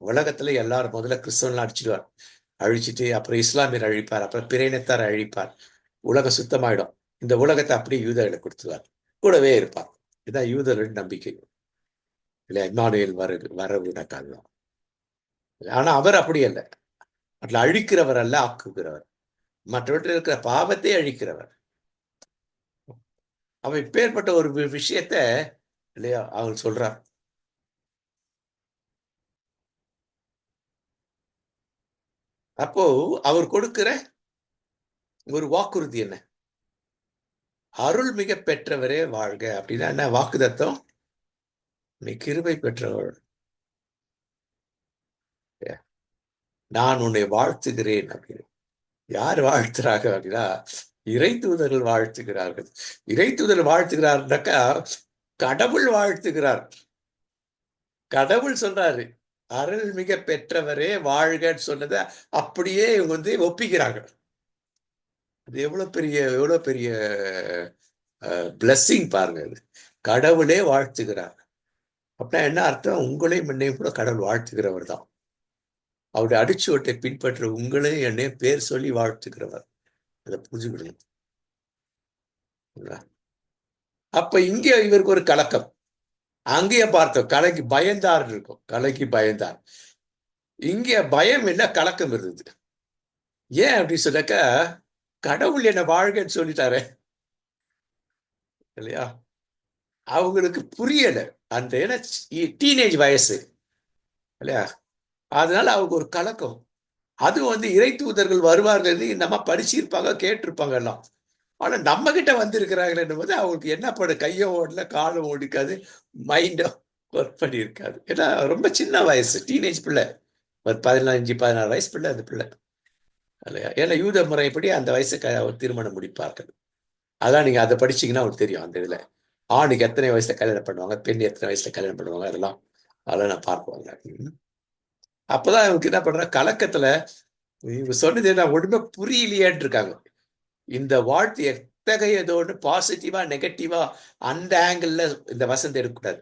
உலகத்துல எல்லாரும் முதல்ல கிறிஸ்தவன்லாம் அடிச்சிடுவார், அழிச்சிட்டு அப்புறம் இஸ்லாமியர் அழிப்பார், அப்புறம் பிறையினத்தார் அழிப்பார், உலகம் சுத்தமாயிடும். இந்த உலகத்தை அப்படியே யூதர்களை கொடுத்துருவார், கூடவே இருப்பார். இதான் யூதர்களின் நம்பிக்கை, இல்லையா? இம்மானுவேல் வரவுனாக்காதான். ஆனா அவர் அப்படி அல்ல, அதில் அழிக்கிறவர் அல்ல, ஆக்குகிறவர், மற்றவற்றில் இருக்கிற பாவத்தை அழிக்கிறவர். அவன் இப்பேற்பட்ட ஒரு விஷயத்த, இல்லையா, அவர் சொல்றார். அப்போ அவர் கொடுக்கிற ஒரு வாக்குறுதி என்ன? அருள் மிக பெற்றவரே வாழ்க அப்படின்னா என்ன வாக்குதத்தம்? நீ கிருபை பெற்றவள், நான் உன்னை வாழ்த்துகிறேன் அப்படின்னு. யார் வாழ்த்துறாங்க அப்படின்னா, இறை தூதர்கள் வாழ்த்துகிறார்கள். இறை தூதர்கள் வாழ்த்துகிறார்னாக்கா கடவுள் வாழ்த்துகிறார். கடவுள் சொல்றாரு, அருள் மிக பெற்றவரே வாழ்கன்னு சொன்னதை அப்படியே இவங்க வந்து ஒப்பிக்கிறாங்க. அது எவ்வளவு பெரிய பிளஸ்ஸிங் பாருங்க. அது கடவுளே வாழ்த்துகிறார் அப்படின்னா என்ன அர்த்தம்? உங்களையும் என்னையும் கூட கடவுள் வாழ்த்துகிறவர் தான். அவருடைய அடிச்சுவட்டை பின்பற்ற உங்களையும் என்னையும் பேர் சொல்லி வாழ்த்துகிறவர். அதை புரிஞ்சுக்கிடணும். அப்ப இங்கே இவருக்கு ஒரு கலக்கம். அங்கேயே பார்த்தோம், கலைக்கு பயந்தார் இருக்கும், கலைக்கு பயந்தார். இங்கே பயம் என்ன, கலக்கம் இருந்தது. ஏன் அப்படி சொன்னாக்கா, கடவுள் என்ன வாழ்கன்னு சொல்லிட்டாரு, இல்லையா? அவங்களுக்கு புரியல. அந்த ஏன்னா டீனேஜ் வயசு, இல்லையா? அதனால அவங்க ஒரு கலக்கம். அது வந்து இறை தூதர்கள் வருவார்கள், நம்ம படிச்சிருப்பாங்க, கேட்டிருப்பாங்க எல்லாம். ஆனா நம்ம கிட்ட வந்திருக்கிறாங்களேன்னும் போது அவங்களுக்கு என்ன பண்ண, கையும் ஓடல, காலும் ஓடிக்காது, மைண்டும் ஒர்க் பண்ணி இருக்காது. ஏன்னா ரொம்ப சின்ன வயசு, டீனேஜ் பிள்ளை, ஒரு 15-16 வயசு பிள்ளை அந்த பிள்ளை, இல்லையா? ஏன்னா யூத முறைப்படி அந்த வயசுக்கு திருமணம் முடிப்பார்கள். அதான் நீங்க அதை படிச்சீங்கன்னா உங்களுக்கு தெரியும். அந்த இதுல ஆணுக்கு எத்தனை வயசுல கல்யாணம் பண்ணுவாங்க, பெண் எத்தனை வயசுல கல்யாணம் பண்ணுவாங்க, அதெல்லாம் நான் பார்ப்போங்க. அப்பதான் இவங்க என்ன பண்ற, கலக்கத்துல இவங்க சொன்னது என்ன ஒண்ணுமே புரியலையேன்னு இருக்காங்க. இந்த வாழ்த்து எத்தகையதோன்னு பாசிட்டிவா நெகட்டிவா அந்த ஆங்கிள் இந்த வசந்த் எடுக்கக்கூடாது,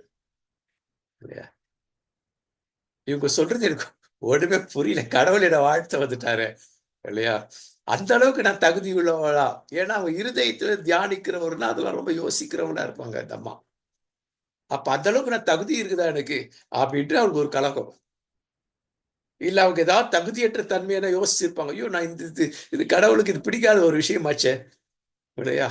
இல்லையா? இவங்க சொல்றது எனக்கு ஒண்ணுமே புரியல, கடவுள் என்ன வாழ்த்த வந்துட்டாரு, இல்லையா? அந்த அளவுக்கு நான் தகுதி உள்ளவளா? ஏன்னா அவங்க இருதயத்துல தியானிக்கிறவர்னா அதெல்லாம் ரொம்ப யோசிக்கிறவங்களா இருப்பாங்க அந்த அம்மா. அப்ப அந்த அளவுக்கு நான் தகுதி இருக்குதா எனக்கு அப்படின்ட்டு அவங்களுக்கு ஒரு கலக்கம். இல்ல அவங்க ஏதாவது தகுதியற்ற தன்மையான யோசிச்சிருப்பாங்க, ஐயோ நான் இது கடவுளுக்கு இது பிடிக்காத ஒரு விஷயமாச்சே, இல்லையா?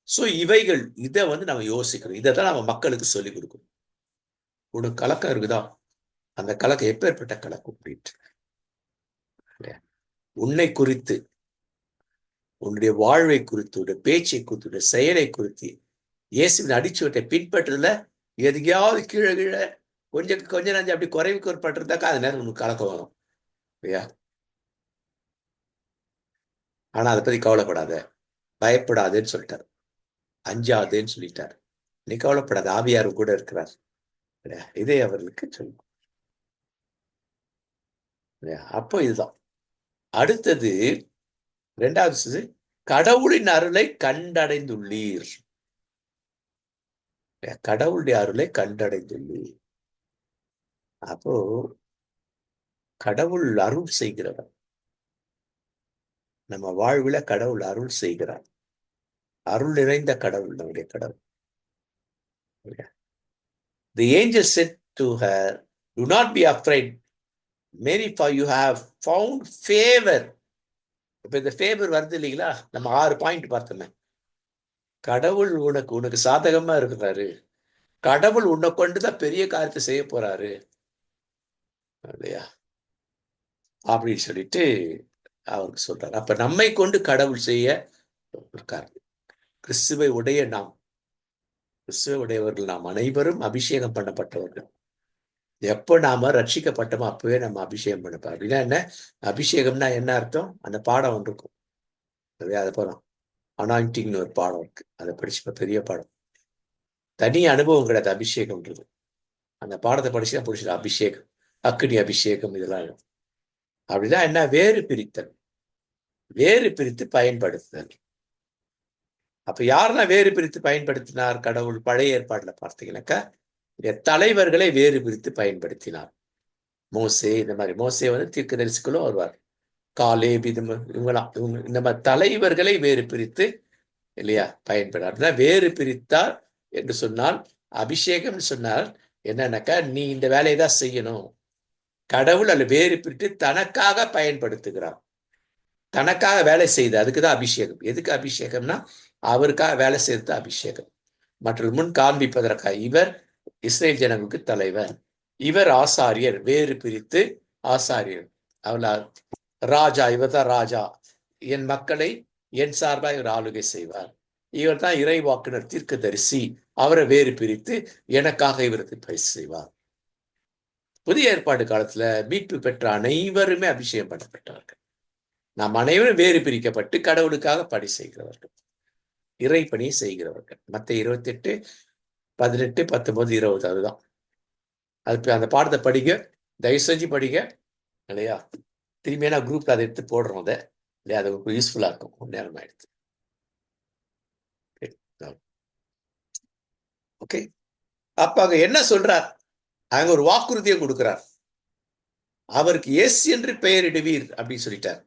சோ இவைகள் இதை வந்து நம்ம யோசிக்கணும். இதை தான் நம்ம மக்களுக்கு சொல்லிக் கொடுக்கணும். உனக்கு கலக்கம் இருக்குதா, அந்த கலக்கம் எப்பேற்பட்ட கலக்கம் அப்படின்ட்டு, உன்னை குறித்து, உன்னுடைய வாழ்வை குறித்து, உன்னுடைய பேச்சை குறித்து, உன்னுடைய செயலை குறித்து, இயேசுவின் அடிச்சுவட்டை பின்பற்றதுல எதுக்கையாவது கீழே கீழே கொஞ்ச நஞ்சு அப்படி குறைவு ஏற்பட்டிருந்தாக்கா அது நேரம் உனக்கு கலக்கம் வரும், இல்லையா? ஆனா அதை பத்தி கவலைப்படாத, பயப்படாதேன்னு சொல்லிட்டார், அஞ்சாதேன்னு சொல்லிட்டார். நீ கவலைப்படாத, ஆவியாரும் கூட இருக்கிறார், இல்லையா? இதே அவர்களுக்கு சொல்லும், இல்லையா? அப்போ இதுதான் அடுத்தது. 2வது, கடவுளின் அருளை கண்டடைந்துள்ளீர். கடவுளுடைய அருளை கண்டடைந்துள்ளீர். அப்போ கடவுள் அருள் செய்கிறவர். நம்ம வாழ்வுல கடவுள் அருள் செய்கிறார். அருள் நிறைந்த கடவுள் நம்முடைய கடவுள். The angel said to her, "Do not be afraid, Mary, for you have found favor." இப்ப இந்த ஃபேவர் வருது இல்லைங்களா? நம்ம 6 பாயிண்ட் பார்த்தோமே. கடவுள் உனக்கு சாதகமா இருக்கிறாரு. கடவுள் உன்னை கொண்டுதான் பெரிய காரியத்தை செய்ய போறாரு இல்லையா அப்படின்னு சொல்லிட்டு அவருக்கு சொல்றாரு. அப்ப நம்மை கொண்டு கடவுள் செய்ய இருக்காரு. கிறிஸ்துவை உடையவர்கள் நாம் அனைவரும் அபிஷேகம் பண்ணப்பட்டவர்கள். எப்ப நாம ரட்சிக்கப்பட்டோமோ அப்பவே நம்ம அபிஷேகம் பண்ணப்போம். அப்படின்னா என்ன? அபிஷேகம்னா என்ன அர்த்தம்? அந்த பாடம் ஒன்று இருக்கும். அதை போறோம் அனாயிண்டிங்னு ஒரு பாடம் இருக்கு. அதை படிச்சு பெரிய பாடம். தனி அனுபவம் கிடையாது அபிஷேகம்ன்றது. அந்த பாடத்தை படிச்சுதான் பிடிச்சது. அபிஷேகம், அக்னி அபிஷேகம், இதெல்லாம் அப்படின்னா என்ன? வேறு பிரித்து பயன்படுத்துதல். அப்ப யாரெல்லாம் வேறு பிரித்து பயன்படுத்தினார் கடவுள்? பழைய ஏற்பாடுல பார்த்தீங்கன்னாக்கா தலைவர்களை வேறு பிரித்து பயன்படுத்தினார். மோசே, இந்த மாதிரி மோசே தீர்க்கதரிசிகளும் வருவார். காலேப், இவங்களாம் இந்த மாதிரி தலைவர்களை வேறு பிரித்து இல்லையா பயன்படுத்த. வேறு பிரித்தார் என்று சொன்னால், அபிஷேகம் சொன்னால் என்னன்னாக்கா நீ இந்த வேலையை தான் செய்யணும். கடவுள் அல்ல வேறு பிரித்து தனக்காக பயன்படுத்துகிறார். தனக்காக வேலை செய்து, அதுக்குதான் அபிஷேகம். எதுக்கு அபிஷேகம்னா அவருக்காக வேலை செய்து அபிஷேகம். மற்றொரு முன் காண்பிப்பதற்காக இவர் இஸ்ரேல் ஜனங்களுக்கு தலைவர், இவர் ஆசாரியர், வேறு பிரித்து ஆசாரியர். அவள ராஜா, இவர் தான் ராஜா. என் மக்களை என் சார்பாக இவர் ஆளுகை செய்வார். இவர் தான் இறைவாக்குனர், தீர்க்கதரிசி. அவரை வேறு பிரித்து எனக்காக இவருக்கு பயிற்சி செய்வார். புதிய ஏற்பாடு காலத்துல மீட்பு பெற்ற அனைவருமே அபிஷேகம் பண்ணப்பட்டார்கள். நாம் அனைவரும் வேறு பிரிக்கப்பட்டு கடவுளுக்காக பணி செய்கிறவர்கள், இறை பணி செய்கிறவர்கள். மத்தேயு 28, 18, 19, 20 அதுதான். அது அந்த பாடத்தை படிங்க, தயவு செஞ்சு படிங்க இல்லையா. திரும்பியா நான் குரூப்ல அதை எடுத்து போடுறோம். அதை இல்லையா, அது உங்களுக்கு யூஸ்ஃபுல்லா இருக்கும். நேரம் ஆயிடுச்சு. ஓகே, அப்ப அங்க என்ன சொல்றார்? அங்க ஒரு வாக்குறுதியை கொடுக்கிறார். அவருக்கு இயேசு என்று பெயரிடுவீர் அப்படின்னு சொல்லிட்டார்.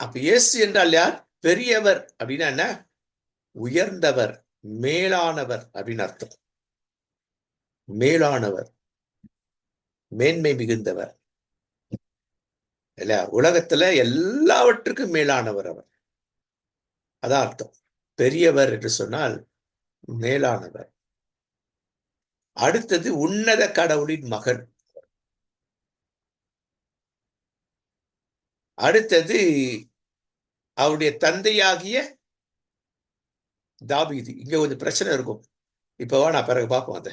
அப்ப இயேசு என்றால் யார்? பெரியவர் அப்படின்னா என்ன? உயர்ந்தவர், மேலானவர் அப்படின்னு அர்த்தம். மேலானவர், மேன்மை மிகுந்தவர் இல்ல, உலகத்துல எல்லாவற்றுக்கும் மேலானவர் அவர். அதான் அர்த்தம். பெரியவர் என்று சொன்னால் மேலானவர். அடுத்தது உன்னத கடவுளின் மகன். அடுத்தது அவருடைய தந்தையாகிய தாவீது. இங்க கொஞ்சம் பிரச்சனை இருக்கும். இப்பவா நான் பிறகு பார்ப்போம் அதை.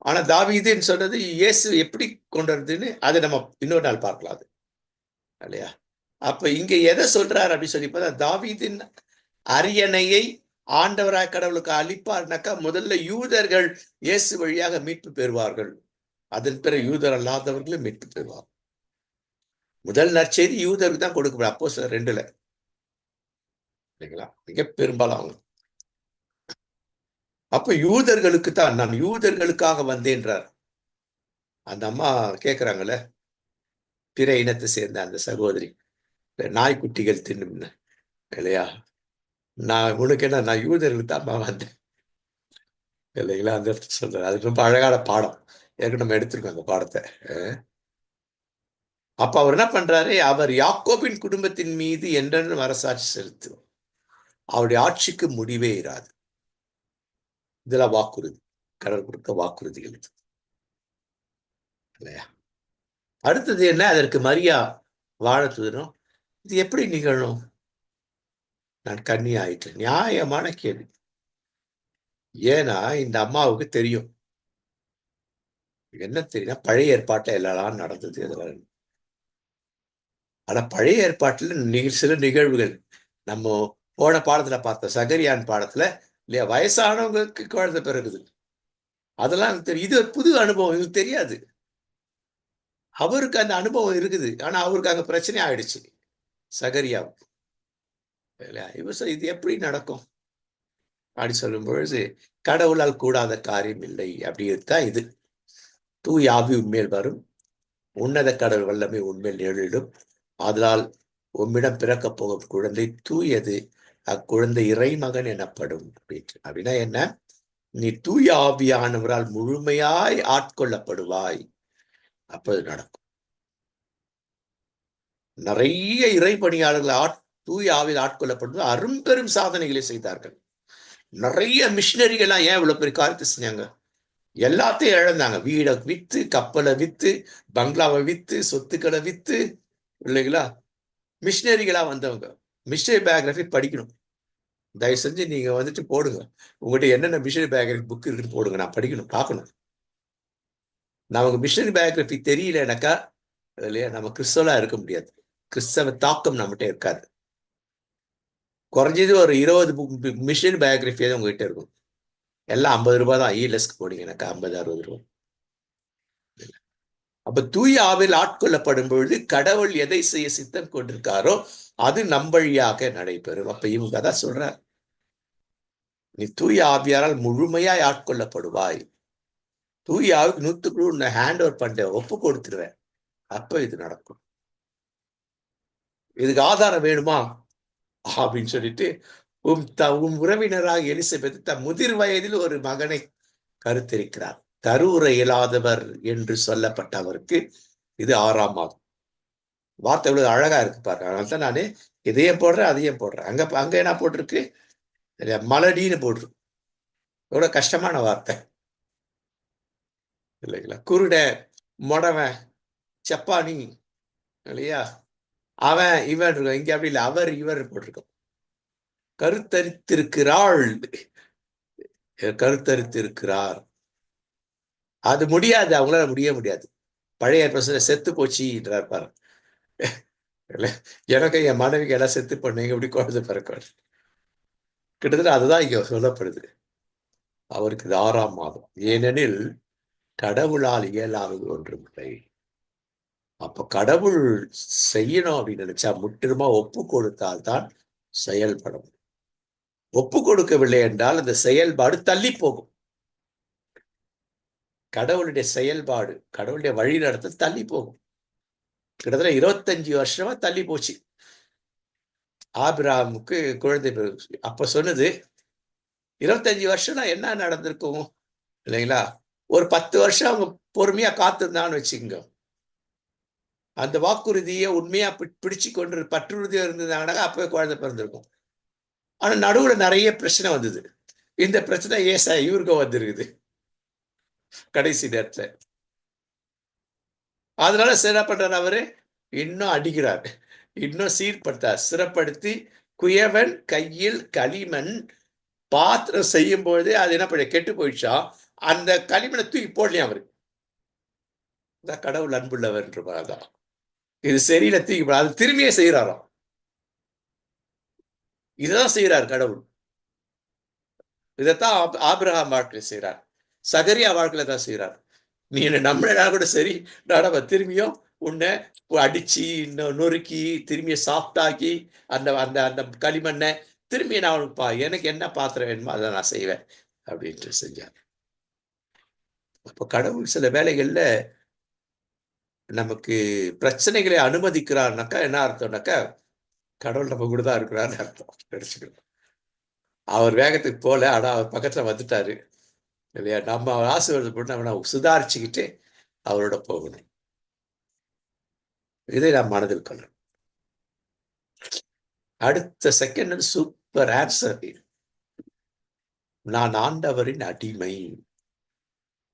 ஆனா தாவீதுன்னு சொன்னது இயேசு எப்படி கொண்டு வருதுன்னு அதை நம்ம இன்னொரு நாள் பார்க்கலாம் அது இல்லையா. அப்ப இங்க எதை சொல்றாரு அப்படின்னு சொல்லி பார்த்தா, தாவீதின் அரியணையை ஆண்டவராய் கடவுளுக்கு அளிப்பார்னாக்கா முதல்ல யூதர்கள் இயேசு வழியாக மீட்பு பெறுவார்கள். அதன் பிறகு யூதர் அல்லாதவர்களும் மீட்பு பெறுவார். முதல் நற்செய்தி யூதருக்கு தான் கொடுக்கப்படும். அப்போஸ்தலர் 2 இல்லைங்களா, மிக பெரும்பாலும். அப்ப யூதர்களுக்கு தான், நான் யூதர்களுக்காக வந்தேன்றார். அந்த அம்மா கேட்கிறாங்கல்ல, பிற இனத்தை சேர்ந்த அந்த சகோதரி, நாய்க்குட்டிகள் தின்னும் இல்லையா, நான் உனக்கு என்ன, நான் யூதர்களுக்கு தான் வந்தேன் இல்லைங்களா. அந்த இடத்துல சொல்றாரு. அது ரொம்ப அழகான பாடம். ஏற்கனவே நம்ம எடுத்திருக்கோம் அந்த பாடத்தை. அப்ப அவர் என்ன பண்றாரு? அவர் யாக்கோபின் குடும்பத்தின் மீது என்றென்றும் அரசாட்சி செலுத்துவார். அவருடைய ஆட்சிக்கு முடிவே இராது. இதெல்லாம் வாக்குறுதி, கடவுள் கொடுத்த வாக்குறுதிகள் இல்லையா. அடுத்தது என்ன? அதற்கு மரியா வாழத்துதனும். இது எப்படி நிகழும்? நான் கன்னி ஆயிட்டேன். நியாயமான கேள்வி. ஏன்னா இந்த அம்மாவுக்கு தெரியும். என்ன தெரியும்? பழைய ஏற்பாட்டில் எல்லாம் நடந்தது இதெல்லாம். ஆனா பழைய ஏற்பாட்டுல சில நிகழ்வுகள் நம்ம போன பாடத்துல பார்த்த சகரியான் பாடத்துல இல்லையா, வயசானவங்களுக்கு குழந்தை பிறகுது. அதெல்லாம் தெரியும். இது புது அனுபவம், இது தெரியாது. அவருக்கு அந்த அனுபவம் இருக்குது. ஆனா அவருக்கு அங்க பிரச்சனை ஆயிடுச்சு சகரியாவுக்கு இல்லையா. இது எப்படி நடக்கும் அப்படி சொல்லும் பொழுது, கடவுளால் கூடாத காரியம் இல்லை. அப்படி இருந்தா இது தூய ஆவி உண்மையில் வரும். உன்னத கடவுள் வல்லமை உண்மையில் நிழலிடும். அதனால் உம்மிடம் பிறக்கப் போகும் குழந்தை தூயது, அக்குழந்தை இறைமகன் எனப்படும் அப்படின்னா என்ன? நீ தூய ஆவியானவரால் முழுமையாய் ஆட்கொள்ளப்படுவாய். அப்ப அது நடக்கும். நிறைய இறைபணியாளர்கள் தூய ஆவியில் ஆட்கொள்ளப்படுவது அரும்பெரும் சாதனைகளை செய்தார்கள். நிறைய மிஷினரிகள்லாம் ஏன் இவ்வளவு பெரிய காரியத்தை செஞ்சாங்க? எல்லாத்தையும் இழந்தாங்க. வீடை வித்து, கப்பலை வித்து, பங்களாவை வித்து, சொத்துக்களை வித்து, இல்லைங்களா? மிஷினரிகளா வந்தவங்க. மிஷினரி பயோகிராஃபி படிக்கணும். தயவு செஞ்சு நீங்க வந்துட்டு போடுங்க. உங்கள்கிட்ட என்னென்ன மிஷினரி பயோகிராஃபி புக் இருக்குன்னு போடுங்க. நான் படிக்கணும், பார்க்கணும். நமக்கு மிஷினரி பயோகிராஃபி தெரியலனாக்கா இல்லையா, நம்ம கிறிஸ்தவலா இருக்க முடியாது. கிறிஸ்தவ தாக்கம் நம்மகிட்ட இருக்காது. குறைஞ்சது ஒரு 20 மிஷினரி பயோகிராஃபியாவது உங்ககிட்ட இருக்கும். எல்லாம் 50 ரூபாய் தான். இலஸ்க்கு போனீங்கன்னாக்கா 50-60 ரூபாய். அப்ப தூய ஆவியில் ஆட்கொள்ளப்படும் பொழுது கடவுள் எதை செய்ய சித்தம் கொண்டிருக்காரோ அது நம் வழியாக நடைபெறும். அப்ப இவங்க தான் சொல்றார், நீ தூய ஆவியாரால் முழுமையாய் ஆட்கொள்ளப்படுவாய். தூய ஆவிக்கு 100% உன்னை ஹேண்ட் ஓவர் பண்ண ஒப்பு கொடுத்துருவேன். அப்ப இது நடக்கும். இதுக்கு ஆதாரம் வேணுமா அப்படின்னு சொல்லிட்டு உம் உறவினராக எலிசபெத் தன் முதிர் வயதில் ஒரு மகனை கருத்தரிக்கிறார். கருவுற இயலாதவர் என்று சொல்லப்பட்ட அவருக்கு இது 6ஆம் மாதம். வார்த்தை எவ்வளவு அழகா இருக்கு பாருங்க. அதனால தான் நானு இதையும் போடுறேன், அதையும் போடுறேன். அங்க என்ன போட்டிருக்கு? மலடின்னு போட்டிருக்கு. எவ்வளவு கஷ்டமான வார்த்தை இல்லைங்களா? குருட, மொடவன், சப்பானி, இல்லையா, அவன் இவன் இருக்கும். இங்க அப்படி இல்லை, அவர் இவர் போட்டிருக்கோம். கருத்தரித்திருக்கிறாள், கருத்தரித்திருக்கிறார். அது முடியாது, அவங்களால முடியாது. பழைய செத்து போச்சுன்றார் பாரு. எனக்கு என் மனைவிக்கு எல்லாம் செத்து பண்ணீங்க, இப்படி குழந்தை பிறக்க. கிட்டத்தட்ட அதுதான் இங்க சொல்லப்படுது. அவருக்கு இது 6ஆம் மாதம். ஏனெனில் கடவுளால் இயலாதது ஒன்றுமில்லை. அப்ப கடவுள் செய்யணும் அப்படின்னு நினைச்சா முற்றிலுமா ஒப்பு கொடுத்தால்தான் செயல்படும். ஒப்பு கொடுக்கவில்லை என்றால் அந்த செயல்பாடு தள்ளி போகும். கடவுளுடைய செயல்பாடு, கடவுளுடைய வழி நடத்த தள்ளி போகும். கிட்டத்தட்ட 25 வருஷமா தள்ளி போச்சு. ஆபிரகாமுக்கு குழந்தை அப்ப சொன்னது 25 வருஷம்னா என்ன நடந்திருக்கும் இல்லைங்களா? ஒரு 10 வருஷம் அவங்க பொறுமையா காத்திருந்தான்னு வச்சுக்கோங்க. அந்த வாக்குறுதியை உண்மையா பிடிச்சு கொண்டு பற்றுறுதியா இருந்ததாங்கன்னா அப்பவே குழந்தை பிறந்திருக்கும். ஆனா நடுவுல நிறைய பிரச்சனை வந்தது. இந்த பிரச்சனை ஏசா இவருக்கும் வந்திருக்குது கடைசி நேரத்துல. அதனால என்ன பண்றாரு? அவரு இன்னும் அடிக்கிறார், இன்னும் சீர்படுத்தார். சிறப்படுத்தி குயவன் கையில் களிமண் பாத்திரம் செய்யும் பொழுது அது என்ன பண்ண கெட்டு போயிடுச்சா, அந்த களிமண்ணை தூக்கி போடலையா அவரு. கடவுள் அன்புள்ளவர் தான். இது சரியில்லை, தூக்கி போட. அது திரும்பியே செய்யறாராம். இதுதான் செய்யறார் கடவுள். இதைத்தான் ஆபிரகாம் வாழ்க்கையில செய்யறார், சகரியா வாழ்க்கையில தான் செய்யறார். நீ என்ன நம்மளா கூட சரி, நம்ம திரும்பியும் உன்னை அடிச்சு நொறுக்கி திரும்பியும் சாஃப்டாக்கி அந்த அந்த அந்த களிமண்ணை திரும்பி நான் உனக்கு எனக்கு என்ன பாத்திரம் வேணுமோ அதை நான் செய்வேன் அப்படின்ட்டு செஞ்சார். அப்ப கடவுள் சில வேலைகள்ல நமக்கு பிரச்சனைகளை அனுமதிக்கிறார்னாக்கா என்ன அர்த்தம்னாக்கா கடவுள் நம்ம கூட தான் இருக்கிறான்னு அர்த்தம். நினைச்சுக்கணும். அவர் வேகத்துக்கு போல, ஆனா அவர் பக்கத்துல வந்துட்டாரு இல்லையா? நம்ம ஆசீர்வாதப்பட்டு நம்ம சுதாரிச்சுக்கிட்டு அவரோட போகணும். இதை நாம் மனதில் கொள்ளணும். அடுத்த செகண்ட் சூப்பர் ஆன்சர். நான் ஆண்டவரின் அடிமை,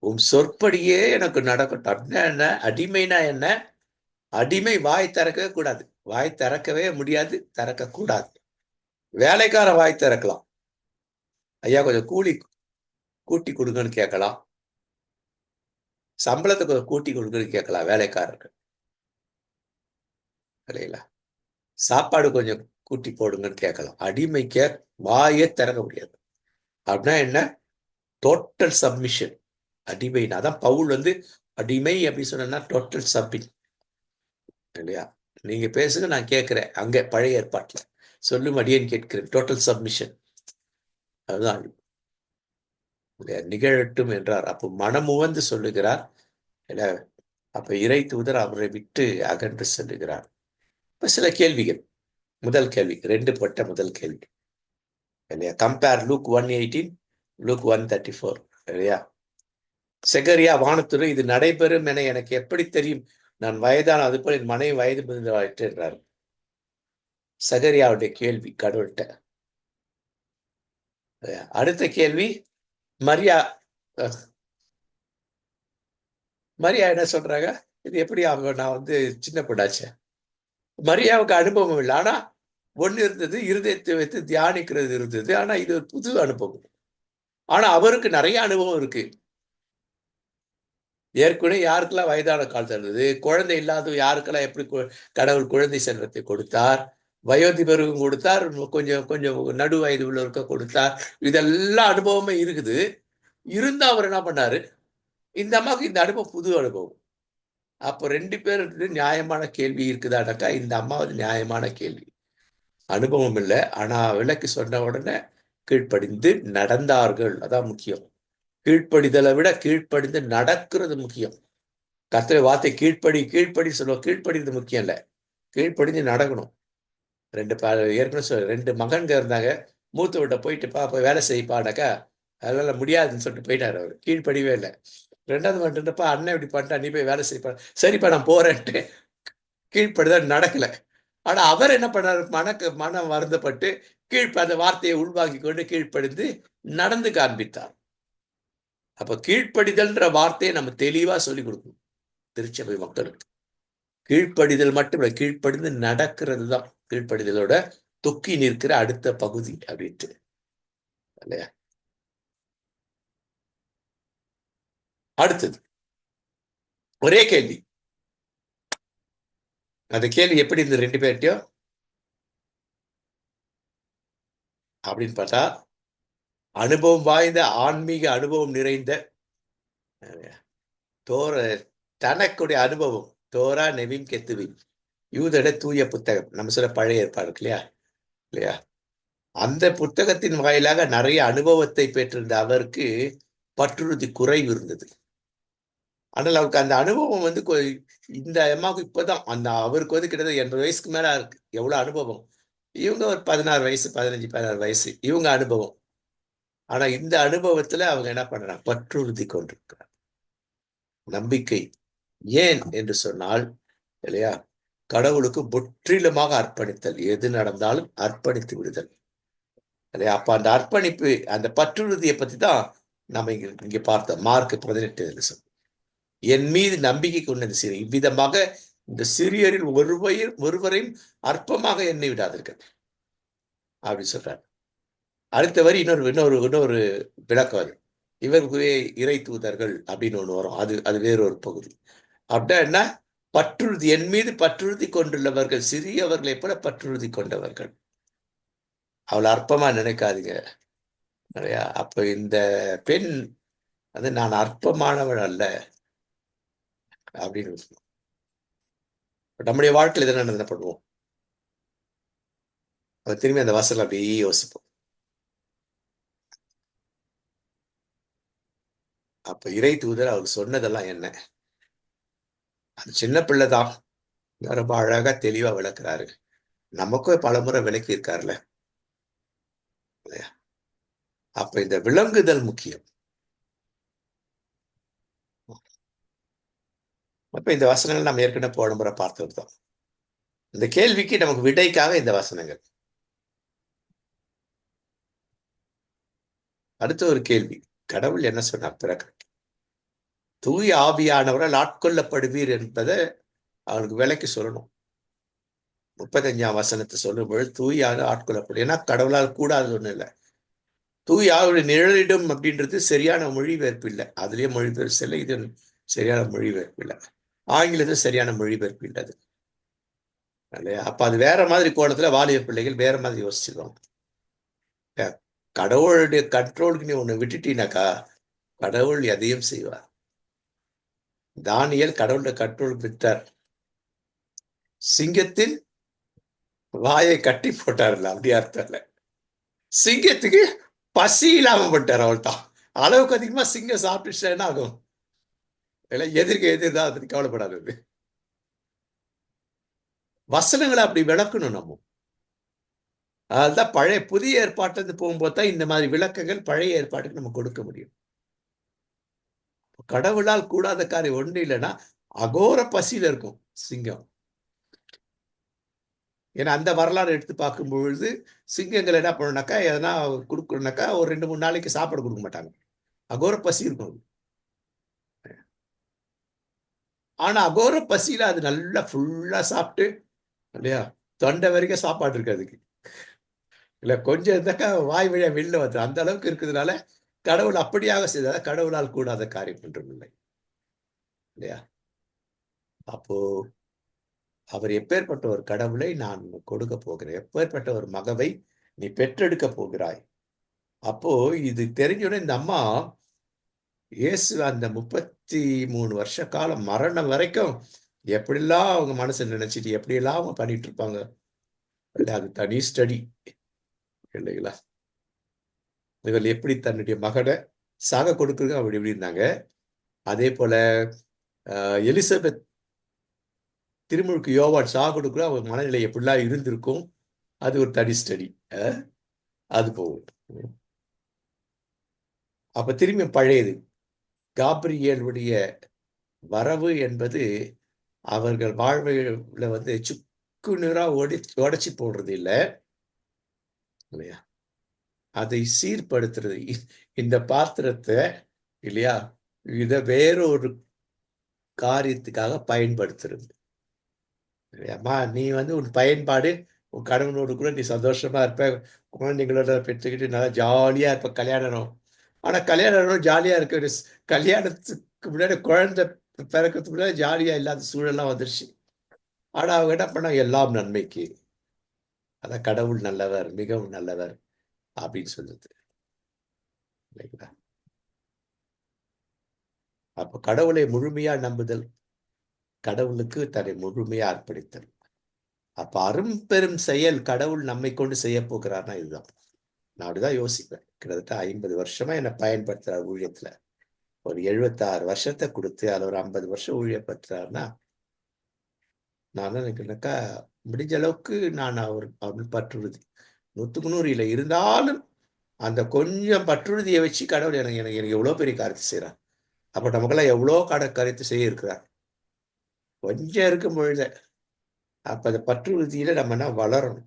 உன் சொற்படியே எனக்கு நடக்கட்டும். என்ன அடிமைனா என்ன? அடிமை வாய் திறக்கவே கூடாது. வாய் திறக்கவே முடியாது, திறக்க கூடாது. வேலைக்கார வாய் திறக்கலாம், ஐயா கொஞ்சம் கூலி கூட்டி கொடுங்கன்னு கேட்கலாம். சம்பளத்தை கொஞ்சம் கூட்டி கொடுங்கன்னு கேட்கலாம் வேலைக்காரர்கள் இல்லைங்களா? சாப்பாடு கொஞ்சம் கூட்டி போடுங்கன்னு கேட்கலாம். அடிமைக்க வாயே திறக்க முடியாது. அப்படின்னா என்ன? Total submission. அடிமைனா தான் பவுல் அடிமை அப்படின்னு சொன்னா டோட்டல் சப்மிட் இல்லையா? நீங்க பேசுங்க, நான் கேட்கிறேன். அங்க பழைய ஏற்பாட்டுல சொல்லும் அடியேன்னு கேட்கிறேன். Total submission. அதுதான் நிகழட்டும் என்றார். அப்போ மனமுவந்து சொல்லுகிறார். அப்ப இறை தூதர் அவரை விட்டு அகன்று செல்லுகிறார். இப்ப சில கேள்விகள். முதல் கேள்வி, 2 பட்ட முதல் கேள்வி இல்லையா? கம்பேர் லூக் 1:18, லூக் 1:34 இல்லையா? செகரியா வானத்துறை, இது நடைபெறும் என எனக்கு எப்படி தெரியும்? நான் வயதான அது போல என் மனைவி வயது முதிர்ந்தவளாயிற்று என்றார். சகரியாவுடைய கேள்வி கடவுள்கிட்ட. அடுத்த கேள்வி, மரியா மரியா என்ன சொல்றாங்க? இது எப்படி அவங்க, நான் சின்ன பொண்ணாச்சேன். மரியாவுக்கு அனுபவம் இல்லை. ஆனா ஒண்ணு இருந்தது, இருதயத்தை வைத்து தியானிக்கிறது இருந்தது. ஆனா இது ஒரு புது அனுபவம். ஆனா அவருக்கு நிறைய அனுபவம் இருக்கு. ஏற்கனவே யாருக்கெல்லாம் வயதான காலத்தில் இருந்தது, குழந்தை இல்லாத யாருக்கெல்லாம் எப்படி கடவுள் குழந்தை செல்வத்தை கொடுத்தார், வயோதிபருக்கும் கொடுத்தார், கொஞ்சம் கொஞ்சம் நடு வயது உள்ளவருக்க கொடுத்தார். இதெல்லாம் அனுபவமே இருக்குது. இருந்தா அவர் என்ன பண்ணாரு, இந்த அம்மாவுக்கு இந்த அனுபவம் புது அனுபவம். அப்போ 2 பேருக்கு நியாயமான கேள்வி இருக்குதானாக்கா, இந்த அம்மாவது நியாயமான கேள்வி. அனுபவம் இல்லை, ஆனா விளக்கு சொன்ன உடனே கீழ்ப்படிந்து நடந்தார்கள். அதான் முக்கியம். கீழ்ப்படிதலை விட கீழ்ப்படிந்து நடக்கிறது முக்கியம். கர்த்தருடைய வார்த்தை கீழ்ப்படி கீழ்ப்படி சொல்லுவோம். கீழ்ப்படிறது முக்கியம் இல்லை, கீழ்ப்படிந்து நடக்கணும். ஏற்கனவே 2 மகன்க இருந்தாங்க. மூத்தவர்கிட்ட போயிட்டு போய் வேலை செய்ப்பானாக்கா, அதெல்லாம் முடியாதுன்னு சொல்லிட்டு போயிட்டாரு. அவர் கீழ்ப்படிவே இல்லை. 2வது வந்துட்டப்பா, அண்ணன் இப்படி பண்ணிட்டா, நீ போய் வேலை செய்ப்பா. சரிப்பா நான் போறேன்ட்டு கீழ்ப்படிதான் நடக்கல. ஆனா அவர் என்ன பண்ணாரு, மனம் வருந்தப்பட்டு அந்த வார்த்தையை உள்வாங்கி கொண்டு கீழ்ப்படிந்து நடந்து காண்பித்தார். அப்ப கீழ்ப்படிதல்ன்ற வார்த்தையை நம்ம தெளிவா சொல்லிக் கொடுக்கணும் திருச்சபை மக்களுக்கு. கீழ்ப்படிதல் மட்டும் இல்லை, கீழ்ப்படிந்து நடக்கிறது தான் கீழ்ப்படிதலோட தொக்கி நிற்கிற அடுத்த பகுதி அப்படின்ட்டு இல்லையா? அடுத்தது ஒரே கேள்வி. அந்த கேள்வி எப்படி இந்த 2 பேர்ட்டையும் அப்படின்னு பார்த்தா, அனுபவம் வாய்ந்த, ஆன்மீக அனுபவம் நிறைந்த தனக்குடைய அனுபவம், தோரா நெவிம் கெத்துவிம், யூதட தூய புத்தகம், நம்ம சொல்ல பழைய ஏற்பாடு இல்லையா இல்லையா? அந்த புத்தகத்தின் வாயிலாக நிறைய அனுபவத்தை பெற்றிருந்த அவருக்கு பற்றுறுதி குறைவு இருந்தது. ஆனால் அவருக்கு அந்த அனுபவம் இந்த அம்மாவுக்கு இப்பதான் அவருக்கு கிட்டத்தட்ட 80 வயசுக்கு மேல இருக்கு. எவ்வளவு அனுபவம்! இவங்க ஒரு 16 வயசு, 15, 16 வயசு இவங்க அனுபவம். ஆனா இந்த அனுபவத்துல அவங்க என்ன பண்றாங்க? பற்றுறுதி கொண்டிருக்கிறார். நம்பிக்கை. ஏன் என்று சொன்னால் இல்லையா, கடவுளுக்கு முற்றிலுமாக அர்ப்பணித்தல். எது நடந்தாலும் அர்ப்பணித்து விடுதல் இல்லையா? அப்ப அந்த அர்ப்பணிப்பு, அந்த பற்றுறுதியை பத்தி தான் நம்ம இங்க பார்த்தோம். மார்க் 18 என் மீது நம்பிக்கை கொண்ட சிறிய இவ்விதமாக இந்த சிறியரில் ஒருவரையும் அற்பமாக எண்ணி விடாதீர்கள் அப்படின்னு சொல்றாரு. அடுத்த வரி இன்னொரு விளக்கம். அது இவர்களுடைய இறை தூதர்கள் அப்படின்னு ஒண்ணு வரும். அது வேறொரு பகுதி. அப்படின்னா என்ன? பற்றுறுதி, என் மீது பற்றுறுதி கொண்டுள்ளவர்கள் சிறியவர்களை போல பற்றுறுதி கொண்டவர்கள். அவளை அற்பமா நினைக்காதீங்க. அப்ப இந்த பெண் நான் அற்பமானவள் அல்ல அப்படின்னு நம்முடைய வாழ்க்கையில் எதை என்ன பண்ணுவோம்? திரும்பி அந்த வாசல் அப்படியே யோசிப்போம். அப்ப இறை தூதர் அவர் சொன்னதெல்லாம் என்ன? அது சின்ன பிள்ளைதான், ரொம்ப அழகா தெளிவா விளக்குறாரு. நமக்கும் பலமுறை விளக்கி இருக்காருல்ல இல்லையா? அப்ப இந்த விளங்குதல் முக்கியம். அப்ப இந்த வசனங்கள் நம்ம ஏற்கனவே போன முறை பார்த்தது தான். இந்த கேள்விக்கு நமக்கு விடைக்காக இந்த வசனங்கள். அடுத்த ஒரு கேள்வி, கடவுள் என்ன சொன்னார் பிறகு? தூய ஆவியானவரால் ஆட்கொள்ளப்படுவீர் என்பதை அவனுக்கு விலைக்கு சொல்லணும். 35ஆம் வசனத்தை சொல்லும் பொழுது தூய ஆட்கொள்ளப்படும். ஏன்னா கடவுளால் கூடாது ஒண்ணு இல்லை. தூய ஆவியுடைய நிழலிடும் அப்படின்றது சரியான மொழிபெயர்ப்பு இல்லை. அதுலயே மொழிபெயர்ப்பு இல்லை, இது சரியான மொழிபெயர்ப்பு இல்லை. ஆங்கிலத்தில் சரியான மொழிபெயர்ப்பு இல்லை அது இல்லையா? அப்ப அது வேற மாதிரி கோணத்துல வாலிப பிள்ளைகள் வேற மாதிரி யோசிச்சிருவாங்க. கடவுளுடைய கண்ட்ரோலுக்கு நீ ஒண்ணு விட்டுட்டீனாக்கா கடவுள் எதையும் செய்வார். தானியேல் கடவுளுடைய கண்ட்ரோல் விட்டார். சிங்கத்தின் வாயை கட்டி போட்டார்ல, அப்படி அர்த்தம் இல்ல. சிங்கத்துக்கு பசி இல்லாம போட்டார். அவள் தான் அளவுக்கு அதிகமா சிங்கம் சாப்பிட்டுச்சுன்னா ஆகும். எதிர்தான், அதை பத்தி கவலைப்படாதது. வசனங்களை அப்படி விளக்கணும் நம்ம. அதுதான் பழைய புதிய ஏற்பாட்டுல போகும்போது தான் இந்த மாதிரி விளக்கங்கள் பழைய ஏற்பாட்டுக்கு நம்ம கொடுக்க முடியும். கடவுளால் கூடாத காரியம் ஒண்ணு இல்லைன்னா அகோர பசியில இருக்கும் சிங்கம். ஏன்னா அந்த வரலாறு எடுத்து பார்க்கும் பொழுது சிங்கங்கள் என்ன பண்ணணும்னாக்கா, எதனா கொடுக்கணும்னாக்கா ஒரு 2-3 நாளைக்கு சாப்பாடு கொடுக்க மாட்டாங்க. அகோர பசி இருக்கும். ஆனா அகோர பசியில அது நல்லா ஃபுல்லா சாப்பிட்டு இல்லையா, தொண்டை வரைக்கும் சாப்பாடு இருக்கு அதுக்கு. இல்ல கொஞ்சம் இருந்தாக்கா வாய் வழியா வெளில வந்து அந்த அளவுக்கு இருக்கிறதுனால கடவுள் அப்படியாக செய்தால் கடவுளால் கூடாத காரியம் ஒன்றும் இல்லை இல்லையா. அப்போ அவர் எப்பேற்பட்ட ஒரு கடவுளை நான் கொடுக்க போகிறேன், எப்பேற்பட்ட ஒரு மகவை நீ பெற்றெடுக்க போகிறாய். அப்போ இது தெரிஞ்சோடனே இந்த அம்மா இயேசு அந்த 33 வருஷ காலம் மரணம் வரைக்கும் எப்படிலாம் அவங்க மனசை நினைச்சிட்டு எப்படியெல்லாம் அவங்க பண்ணிட்டு இருப்பாங்க. அது தனி ஸ்டடி இல்லைங்களா. இவள் எப்படி தன்னுடைய மகனை சாக கொடுக்குறது அப்படி இப்படி இருந்தாங்க. அதே போல எலிசபெத் திருமுழுக்கு யோவான் சாக கொடுக்குற அவங்க மனநிலை எப்படிலாம் இருந்திருக்கும், அது ஒரு தனி ஸ்டடி. அது போகும். அப்ப திரும்பி பழையது காபிரியேலுடைய வரவு என்பது அவர்கள் வாழ்வில் வந்து சுக்கு நீரா உடைச்சி போடுறது இல்லை இல்லையா, அதை சீர்படுத்துறது. இந்த பாத்திரத்தை இல்லையா, இத வேறொரு காரியத்துக்காக பயன்படுத்துறது. அம்மா நீ வந்து உன் பயன்பாடு உன் கணவனோடு கூட நீ சந்தோஷமா இருப்ப, குழந்தைங்களோட பெற்றுக்கிட்டு நல்லா ஜாலியா இருப்ப கல்யாணம். ஆனா கல்யாணம் ஜாலியா இருக்கு, கல்யாணத்துக்கு முன்னாடி குழந்தை பிறக்கிறதுக்கு முன்னாடி ஜாலியா இல்லாத சூழல்லாம் வந்துருச்சு. ஆனா அவங்க என்ன பண்ண, எல்லாம் நன்மைக்கு, அதான் கடவுள் நல்லவர், மிகவும் நல்லவர் அப்படின்னு சொல்லுது இல்லைங்களா. அப்ப கடவுளை முழுமையா நம்புதல், கடவுளுக்கு தன்னை முழுமையா அர்ப்பணித்தல். அப்ப அரும்பெரும் செயல் கடவுள் நம்மை கொண்டு செய்ய போகிறார்னா இதுதான். நான் அப்படிதான் யோசிப்பேன். கிட்டத்தட்ட 50 வருஷமா என்னை பயன்படுத்துறார் ஊழியத்துல. ஒரு 76 வருஷத்தை கொடுத்து அதுல ஒரு 50 வருஷம் ஊழியப்படுத்துறாருன்னா, நான் நினைக்கிறேன்னாக்கா முடிஞ்ச அளவுக்கு நான் அவர் பற்றுறுதி 100க்கு 100 இல்லை இருந்தாலும் அந்த கொஞ்சம் பற்றுறுதியை வச்சு கடவுள் எனக்கு எனக்கு எனக்கு எவ்வளவு பெரிய காரியத்தை செய்யறார். அப்ப நமக்கெல்லாம் எவ்வளோ காரியத்தை செய்ய இருக்கிறார். கொஞ்சம் இருக்கும் பொழுது அப்ப அந்த பற்றுறுதியில நம்ம என்ன வளரணும்,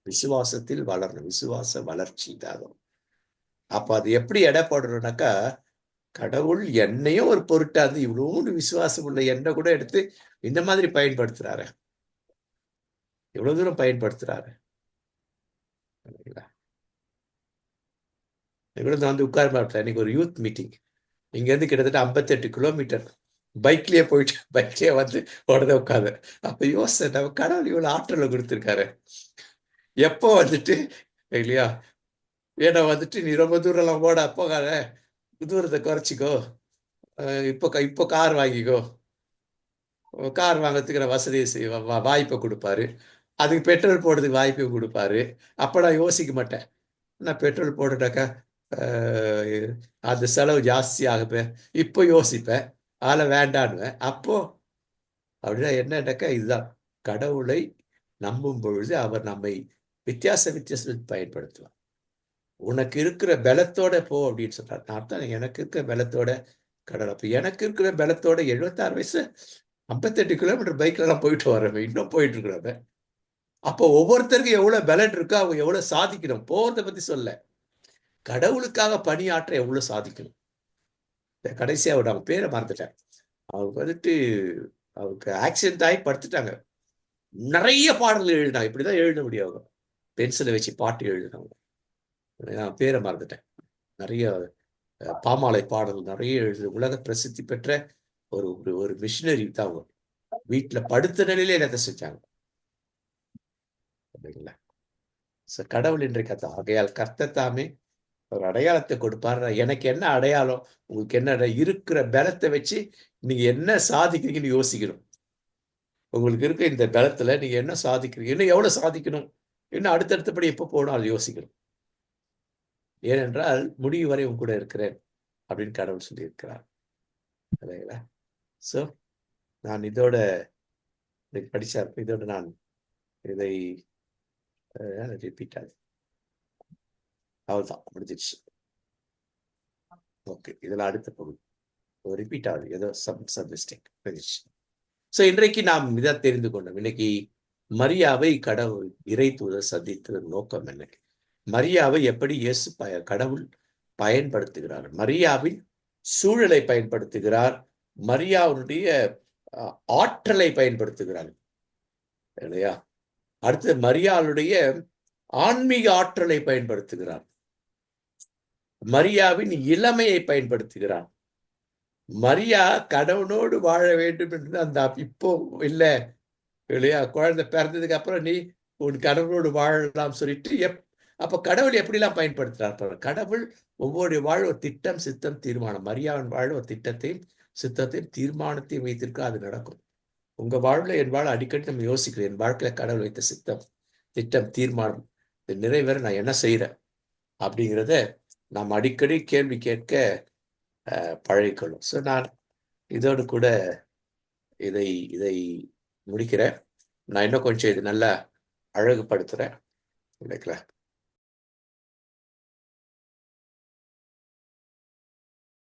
விசுவாசத்தில் வளரணும், விசுவாச வளர்ச்சி தான். அப்ப அது எப்படி எடை போடணும்னாக்கா, கடவுள் என்னையும் ஒரு பொருட்டா இருந்து இவ்வளவு விசுவாசம் உள்ள என்ன கூட எடுத்து இந்த மாதிரி பயன்படுத்துறாரு, எவ்வளவு தூரம் பயன்படுத்துறாரு. வந்து உட்கார மாட்டேன். இன்னைக்கு ஒரு யூத் மீட்டிங், இங்க இருந்து கிட்டத்தட்ட 58 கிலோமீட்டர் பைக்லயே போயிட்டு பைக்லயே வந்து உடனே உட்காந்து அப்ப யோசனை, நம்ம கடவுள் இவ்வளவு ஆற்றலை கொடுத்திருக்காரு. எப்போ வந்துட்டு இல்லையா, ஏன்னா வந்துட்டு நீ ரொம்ப தூரம் எல்லாம் போட போகாத, தூரத்தை குறைச்சிக்கோ, இப்போ கார் வாங்கிக்கோ, கார் வாங்கறதுக்கு வசதியை வாய்ப்பை கொடுப்பாரு, அதுக்கு பெட்ரோல் போடுறதுக்கு வாய்ப்பை கொடுப்பாரு. அப்ப நான் யோசிக்க மாட்டேன், நான் பெட்ரோல் போட்டுட்டாக்கா அந்த செலவு ஜாஸ்தி ஆகுப்பேன், இப்போ யோசிப்பேன், அதில் வேண்டான்னுவேன். அப்போ அப்படின்னா என்னன்னாக்கா இதுதான், கடவுளை நம்பும் பொழுது அவர் நம்மை வித்தியாசம் பயன்படுத்துவார். உனக்கு இருக்கிற பலத்தோட போ அப்படின்னு சொல்றாரு. நான் தான் எனக்கு இருக்கிற பலத்தோட கடவுள். அப்ப எனக்கு இருக்கிற பலத்தோட 76 வயசு 58 கிலோமீட்டர் பைக்ல எல்லாம் போயிட்டு வரவன், இன்னும் போயிட்டு இருக்கிறவன். அப்போ ஒவ்வொருத்தருக்கும் எவ்வளவு பலன் இருக்கோ அவங்க எவ்வளவு சாதிக்கணும், போறதை பத்தி சொல்ல, கடவுளுக்காக பணியாற்ற எவ்வளவு சாதிக்கணும். கடைசியா அவங்க பேரை மறந்துட்டேன், அவங்க வந்துட்டு அவருக்கு ஆக்சிடென்ட் ஆகி படுத்துட்டாங்க. நிறைய பாடல்கள் எழுதினாங்க, இப்படிதான் எழுத முடியும், அவங்க பென்சிலை வச்சு பாட்டு எழுதினவங்க, நான் பேரை மறந்துட்டேன். நிறைய பாமாலை பாடல் நிறைய எழுது, உலக பிரசித்தி பெற்ற ஒரு ஒரு மிஷினரி தான் அவங்க. வீட்டுல படுத்த நிலையில என்னத்தை செஞ்சாங்க இல்லைங்களா. கடவுள் இன்றைக்கு ஆகையால் கர்த்தத்தாமே ஒரு அடையாளத்தை கொடுப்பாரு. எனக்கு என்ன அடையாளம், உங்களுக்கு என்ன இருக்கிற பலத்தை வச்சு நீங்க என்ன சாதிக்கிறீங்கன்னு யோசிக்கணும். உங்களுக்கு இருக்க இந்த பலத்துல நீங்க என்ன சாதிக்கிறீங்க, இன்னும் எவ்வளவு சாதிக்கணும், இன்னும் அடுத்தடுத்தபடி எப்ப போகணும் அதை யோசிக்கணும். ஏனென்றால் முடிவு வரை உங்க கூட இருக்கிறேன் அப்படின்னு கடவுள் சொல்லி இருக்கிறார். இல்லைங்களா? ஸோ நான் இதோட படிச்சா இதோட நான் இதை ரிப்பீட் ஆகுது. அவ்வளவுதான், முடிஞ்சிடுச்சு. ஓகே, இதெல்லாம் அடுத்த பகுதி. ரிப்பீட் ஆகுது, ஏதோ சம் மிஸ்டேக். முடிஞ்சிடுச்சு. ஸோ இன்றைக்கு நாம் இதை தெரிந்து கொண்டோம். இன்னைக்கு மரியாவை கடவுள் இறை தூதர் சந்தித்த நோக்கம் என்ன? மரியாவை எப்படி இயேசு கடவுள் பயன்படுத்துகிறார்? மரியாவின் சூழலை பயன்படுத்துகிறார், மரியாவுடைய ஆற்றலை பயன்படுத்துகிறார் இல்லையா? அடுத்து மரியாளுடைய ஆன்மீக ஆற்றலை பயன்படுத்துகிறார், மரியாவின் இளமையை பயன்படுத்துகிறார். மரியா கடவுளோடு வாழ வேண்டும் என்று அந்த இப்போ இல்லை இல்லையா, குழந்தை பிறந்ததுக்கு அப்புறம் நீ உன் கடவுளோடு வாழலாம் சொல்லிட்டு அப்ப கடவுள் எப்படிலாம் பயன்படுத்துறார்? கடவுள் ஒவ்வொரு வாழ் ஒரு திட்டம், சித்தம், தீர்மானம். மரியாவின் வாழ் ஒரு திட்டத்தையும் சித்தத்தையும் தீர்மானத்தையும் வைத்திருக்க அது நடக்கும். உங்க வாழ்வுல என் வாழ் அடிக்கடி நம்ம யோசிக்கிறேன், என் வாழ்க்கையில கடவுள் வைத்த சித்தம், திட்டம், தீர்மானம் நிறைவேற நான் என்ன செய்யறேன் அப்படிங்கிறத நாம் அடிக்கடி கேள்வி கேட்க பழகிக்கொள்ளும். ஸோ நான் இதோடு கூட இதை முடிக்கிறேன். நான் இன்னும் கொஞ்சம் இது நல்லா அழகுபடுத்துறேன். நினைக்கிறேன்.